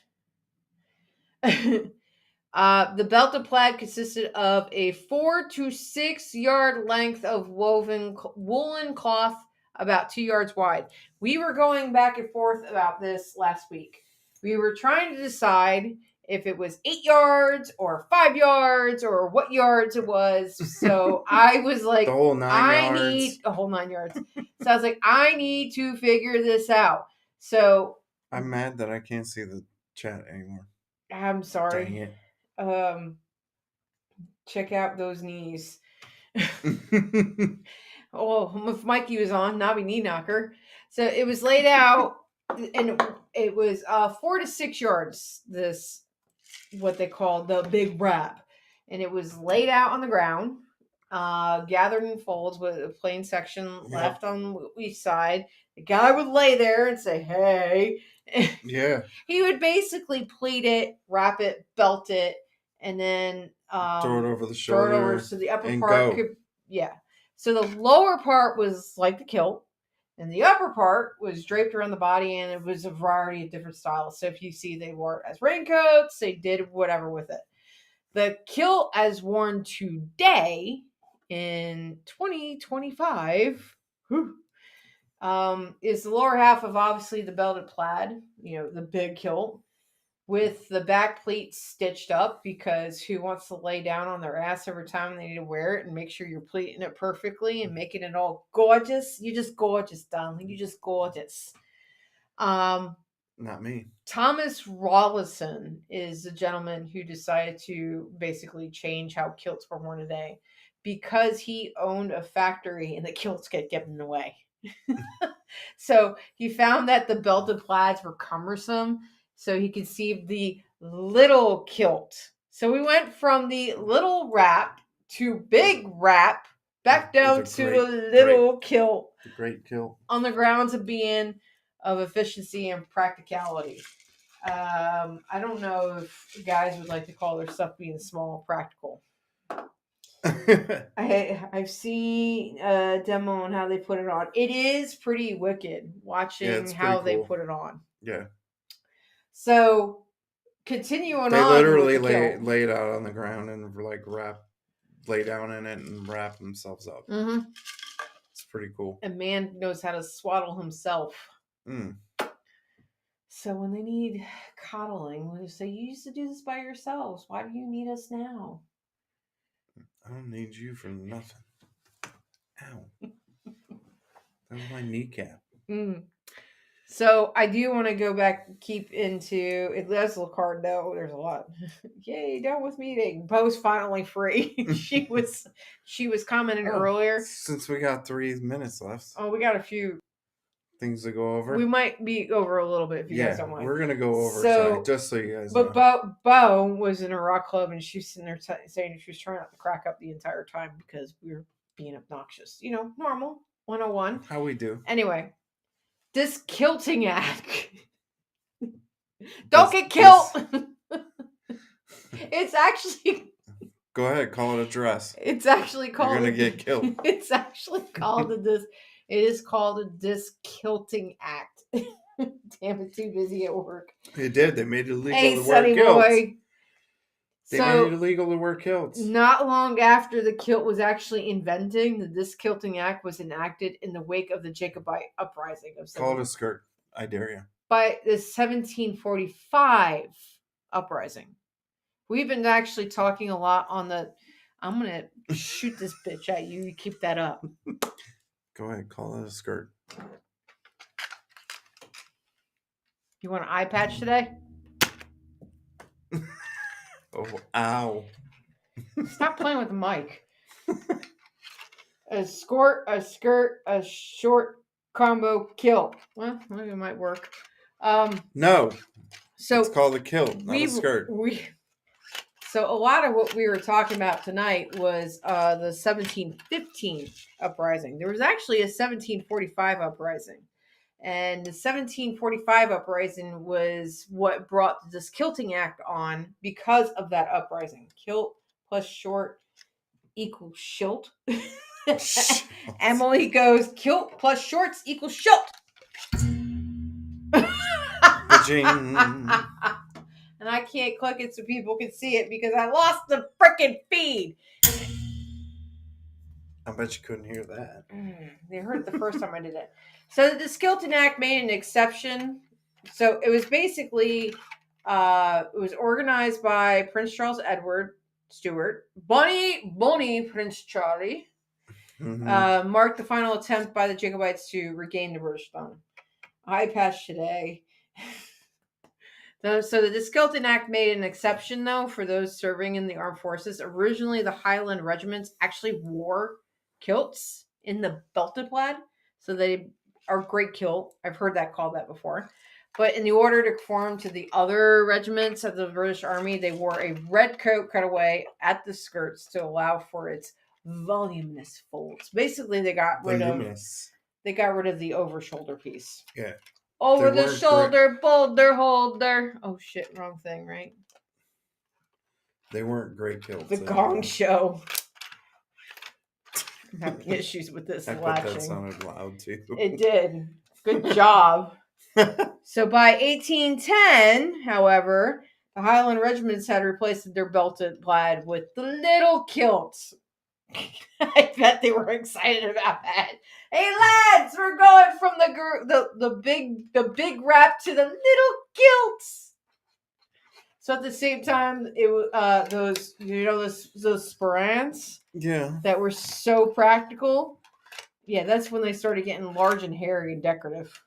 The belted plaid consisted of a 4 to 6 yard length of woven woolen cloth about 2 yards wide. We were going back and forth about this last week. We were trying to decide if it was 8 yards or 5 yards or what yards it was. So I was like, The whole 9 I yards. need a whole 9 yards. So I was like, I need to figure this out. So I'm mad that I can't see the chat anymore. I'm sorry. Dang it. Check out those knees. Oh, if Mikey was on, Nobby knee knocker. So it was laid out, and it was 4 to 6 yards. This what they call the big wrap, and it was laid out on the ground, gathered in folds with a plain section left on each side. The guy would lay there and say, "Hey." Yeah. He would basically pleat it, wrap it, belt it, and then Throw it over the throw shoulder. it over so the upper and part go. could, yeah. So the lower part was like the kilt, and the upper part was draped around the body, and it was a variety of different styles. So if you see, they wore it as raincoats, they did whatever with it. The kilt, as worn today in 2025, is the lower half of obviously the belted plaid, the big kilt, with the back pleats stitched up because who wants to lay down on their ass every time they need to wear it and make sure you're pleating it perfectly and making it all gorgeous? You're just gorgeous, darling. You're just gorgeous. Not me. Thomas Rawlinson is the gentleman who decided to basically change how kilts were worn today because he owned a factory and the kilts get given away. So he found that the belted plaids were cumbersome, so he conceived the little kilt. So we went from the little wrap to big wrap, back down to the little kilt. The great kilt. On the grounds of being of efficiency and practicality. I don't know if guys would like to call their stuff being small practical. I've seen a demo on how they put it on. It is pretty wicked watching how they put it on. Yeah. So continuing they on. They literally lay it out on the ground and lay down in it and wrap themselves up. Mm-hmm. It's pretty cool. A man knows how to swaddle himself. So when they need coddling, they say, "You used to do this by yourselves. Why do you need us now?" I don't need you for nothing. Ow. That was my kneecap. So I do want to go back, keep into it. That's a card though. There's a lot. Yay, done with meeting. Po's finally free. she was commenting earlier. Since we got 3 minutes left. Oh, we got a few things to go over. We might be over a little bit if you guys don't mind. We're gonna go over just so you guys know. But Bo was in a rock club and she's sitting there saying she was trying not to crack up the entire time because we were being obnoxious. Normal 101. How we do. Anyway, this kilting act. Don't get killed. It's actually. Go ahead, call it a dress. It's actually called. You're gonna get killed. It's actually called It is called a diskilting act. Damn it, too busy at work. They did. They made it illegal to wear kilts. They made it illegal to wear kilts. Not long after the kilt was actually invented, the diskilting act was enacted in the wake of the Jacobite uprising of. Call it a skirt. I dare you. By the 1745 uprising. We've been actually talking a lot on the. I'm gonna shoot this bitch at you. You keep that up. Go ahead, call it a skirt. You want an eye patch today? Oh, ow. Stop playing with the mic. A skirt, a skirt, a short combo kilt. Well, maybe it might work. No, So it's called a kilt, not we a skirt. So a lot of what we were talking about tonight was the 1715 uprising. There was actually a 1745 uprising. And the 1745 uprising was what brought this Kilting Act on because of that uprising. Kilt plus short equals shilt. Emily goes, kilt plus shorts equals shilt. Ba-jing. And I can't click it so people can see it because I lost the freaking feed. I bet you couldn't hear that. They heard it the first time I did it. So the Skilton Act made an exception. So it was basically, it was organized by Prince Charles Edward Stuart, Bonnie Prince Charlie, marked the final attempt by the Jacobites to regain the British throne. I passed today. So the Skilton Act made an exception, though, for those serving in the armed forces. Originally, the Highland regiments actually wore kilts in the belted plaid. So they are great kilt. I've heard that called that before. But in the order to conform to the other regiments of the British Army, they wore a red coat cut away at the skirts to allow for its voluminous folds. Basically, they got rid of the over shoulder piece. Yeah. Over the shoulder, boulder holder. Oh shit, wrong thing, right? They weren't great kilts. The Gong Show. I'm having issues with this latching. That sounded loud too. It did. Good job. So by 1810, however, the Highland regiments had replaced their belted plaid with the little kilts. I bet they were excited about that. Hey lads, we're going from the big wrap to the little kilts. So at the same time, it was those sporrans, that were so practical. Yeah, that's when they started getting large and hairy and decorative.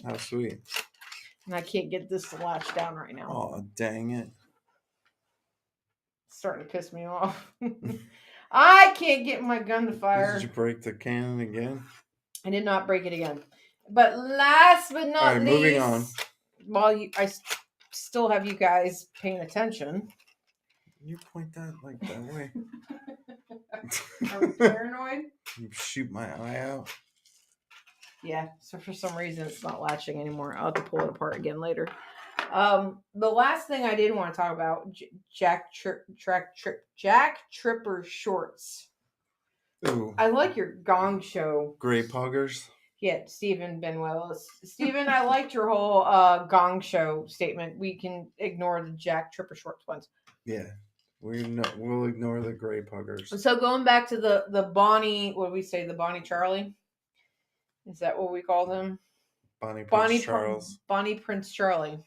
How sweet! And I can't get this to latch down right now. Oh, dang it! It's starting to piss me off. I can't get my gun to fire. Did you break the cannon again? I did not break it again. But last but not least, moving on. While I still have you guys paying attention. You point that like that way. Are we paranoid? You shoot my eye out. Yeah. So for some reason it's not latching anymore. I'll have to pull it apart again later. The last thing I did want to talk about, Jack Tripper shorts. Ooh. I like your Gong Show. Gray poggers. Yeah, Stephen Benuelos. Stephen, I liked your whole Gong Show statement. We can ignore the Jack Tripper shorts ones. Yeah, we'll ignore the gray puggers. So going back to the Bonnie, what do we say? The Bonnie Charlie? Is that what we call them? Bonnie Prince Charles. Bonnie Prince Charlie.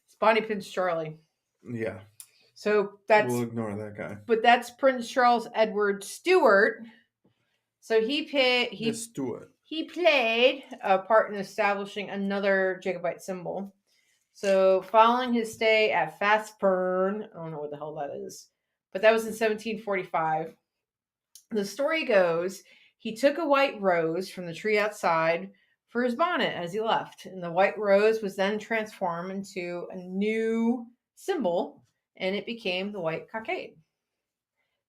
It's Bonnie Prince Charlie. Yeah. So we'll ignore that guy. But that's Prince Charles Edward Stuart. So he played a part in establishing another Jacobite symbol. So following his stay at Fastburn, I don't know what the hell that is, but that was in 1745. The story goes, he took a white rose from the tree outside for his bonnet as he left. And the white rose was then transformed into a new symbol, and it became the white cockade.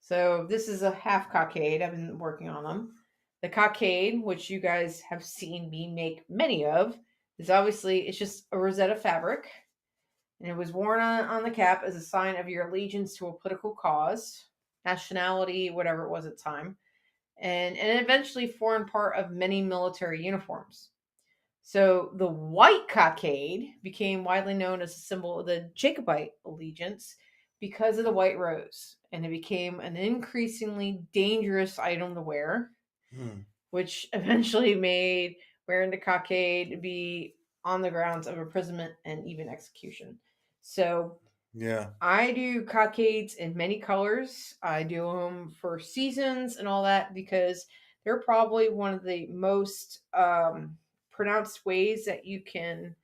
So this is a half cockade. I've been working on them. The cockade, which you guys have seen me make many of, is obviously, it's just a Rosetta fabric. And it was worn on the cap as a sign of your allegiance to a political cause, nationality, whatever it was at the time. And it eventually formed part of many military uniforms. So the white cockade became widely known as a symbol of the Jacobite allegiance because of the white rose. And it became an increasingly dangerous item to wear, which eventually made wearing the cockade be on the grounds of imprisonment and even execution. So yeah, I do cockades in many colors. I do them for seasons and all that because they're probably one of the most pronounced ways that you can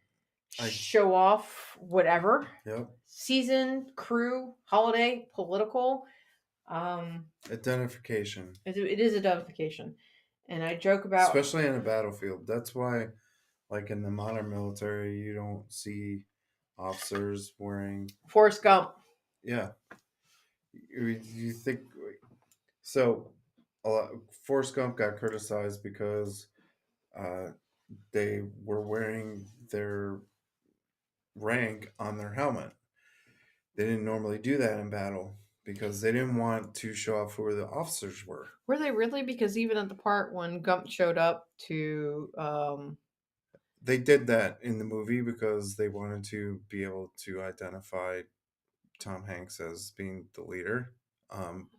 show off whatever. Yep. Season, crew, holiday, political. Identification. It is identification. And I joke about, Especially in a battlefield. That's why, like in the modern military, you don't see officers wearing. Forrest Gump. Yeah. You think. So, Forrest Gump got criticized because uh, they were wearing their rank on their helmet. They didn't normally do that in battle because they didn't want to show off who the officers were. Were they really? Because even at the part when Gump showed up to They did that in the movie because they wanted to be able to identify Tom Hanks as being the leader.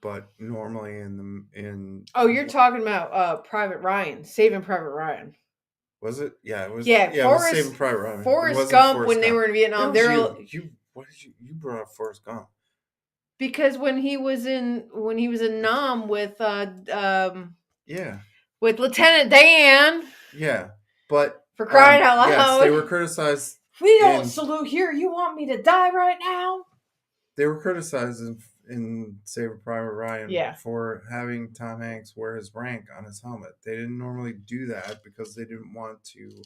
But normally in oh, you're talking about Private Ryan, Saving Private Ryan. was it? Yeah, it was. Yeah, Yeah, it was Saving Private Ryan. It Forrest wasn't Gump Forrest when they Gump. were in Vietnam. That They're was you. What did you brought up Forrest Gump? because when he was in Nam with Yeah, with Lieutenant Dan, yeah, but for crying out loud. yes, they were criticized. We don't salute here. You want me to die right now? They were criticized in Saving Private Ryan Yeah. for having Tom Hanks wear his rank on his helmet. They didn't normally do that because they didn't want to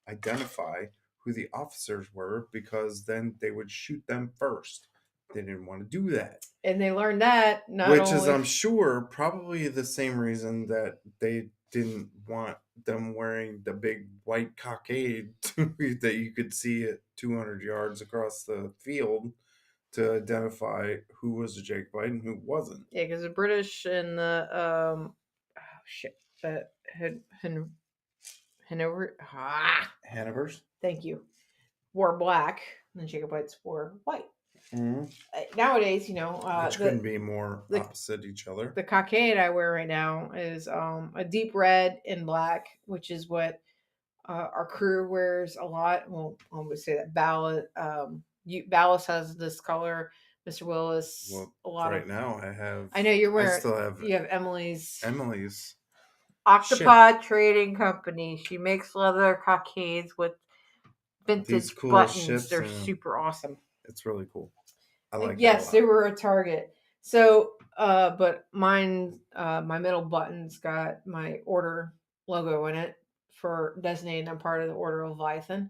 identify who the officers were because then they would shoot them first. They didn't want to do that. And they learned that Which is, I'm sure, probably the same reason that they didn't want them wearing the big white cockade that you could see at 200 yards across the field to identify who was a Jacobite and who wasn't. Yeah, because the British and the Hanovers. Thank you. Wore black, and the Jacobites wore white. Mm-hmm. Nowadays, which couldn't be more opposite each other. The cockade I wear right now is a deep red and black, which is what our crew wears a lot. Well, I would say that Ballas has this color. Mr. Willis, well, a lot right now I have. I know you're wearing. I still have. You have Emily's. Octopod Trading Company. She makes leather cockades with vintage cool buttons. They're super awesome. It's really cool. I like. Yes, they were a Target. So, but mine, my middle button's got my order logo in it for designating I'm part of the Order of Leviathan.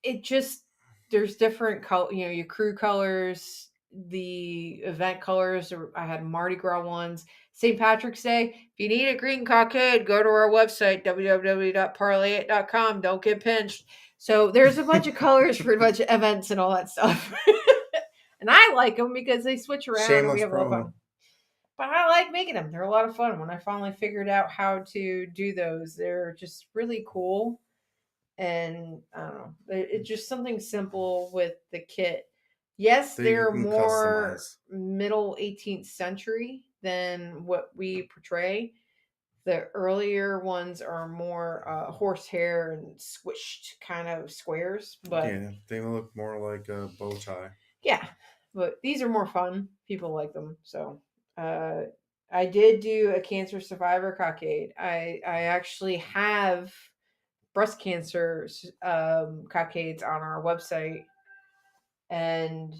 It just there's different color, your crew colors, the event colors. I had Mardi Gras ones. St. Patrick's Day. If you need a green cockade, go to our website www.parlay.com. Don't get pinched. So there's a bunch of colors for a bunch of events and all that stuff. And I like them because they switch around and we have a lot of fun. But I like making them. They're a lot of fun. When I finally figured out how to do those, they're just really cool. And I don't know. It's just something simple with the kit. Yes, they're more middle 18th century than what we portray. The earlier ones are more horsehair and squished kind of squares. But yeah, they look more like a bow tie. Yeah, but these are more fun. People like them. So I did do a cancer survivor cockade. I actually have breast cancer cockades on our website. And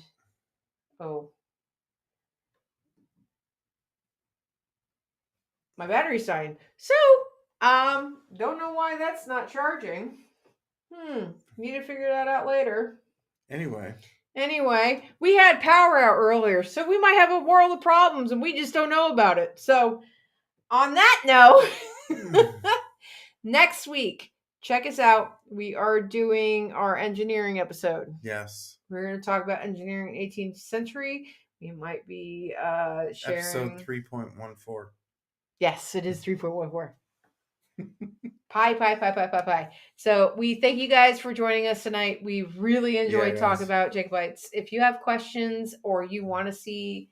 my battery's dying. So don't know why that's not charging. Need to figure that out later. Anyway, we had power out earlier, so we might have a world of problems and we just don't know about it. So on that note, next week, check us out. We are doing our engineering episode. Yes. We're going to talk about engineering 18th century. We might be sharing... Episode 3.14. Yes, it is 3.14. Pie. So we thank you guys for joining us tonight. We really enjoyed talking about Jacobites. If you have questions or you want to see...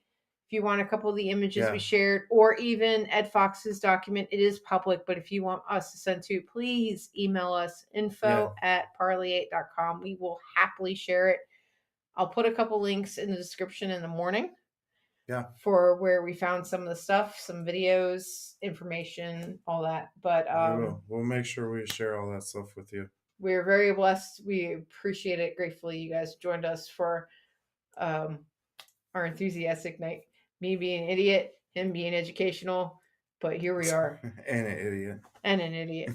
If you want a couple of the images we shared, or even Ed Fox's document, it is public. But if you want us to send to, please email us info@parlay8.com. We will happily share it. I'll put a couple links in the description in the morning. Yeah. For where we found some of the stuff, some videos, information, all that. But we'll make sure we share all that stuff with you. We're very blessed. We appreciate it gratefully. You guys joined us for our enthusiastic night. Me being an idiot, him being educational, but here we are. And an idiot. And an idiot.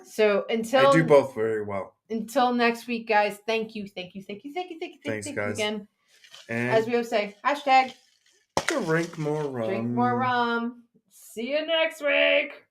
So I do both very well. Until next week, guys. Thank you Thanks, you guys. again. And as we always say, hashtag drink more rum. drink more rum. See you next week.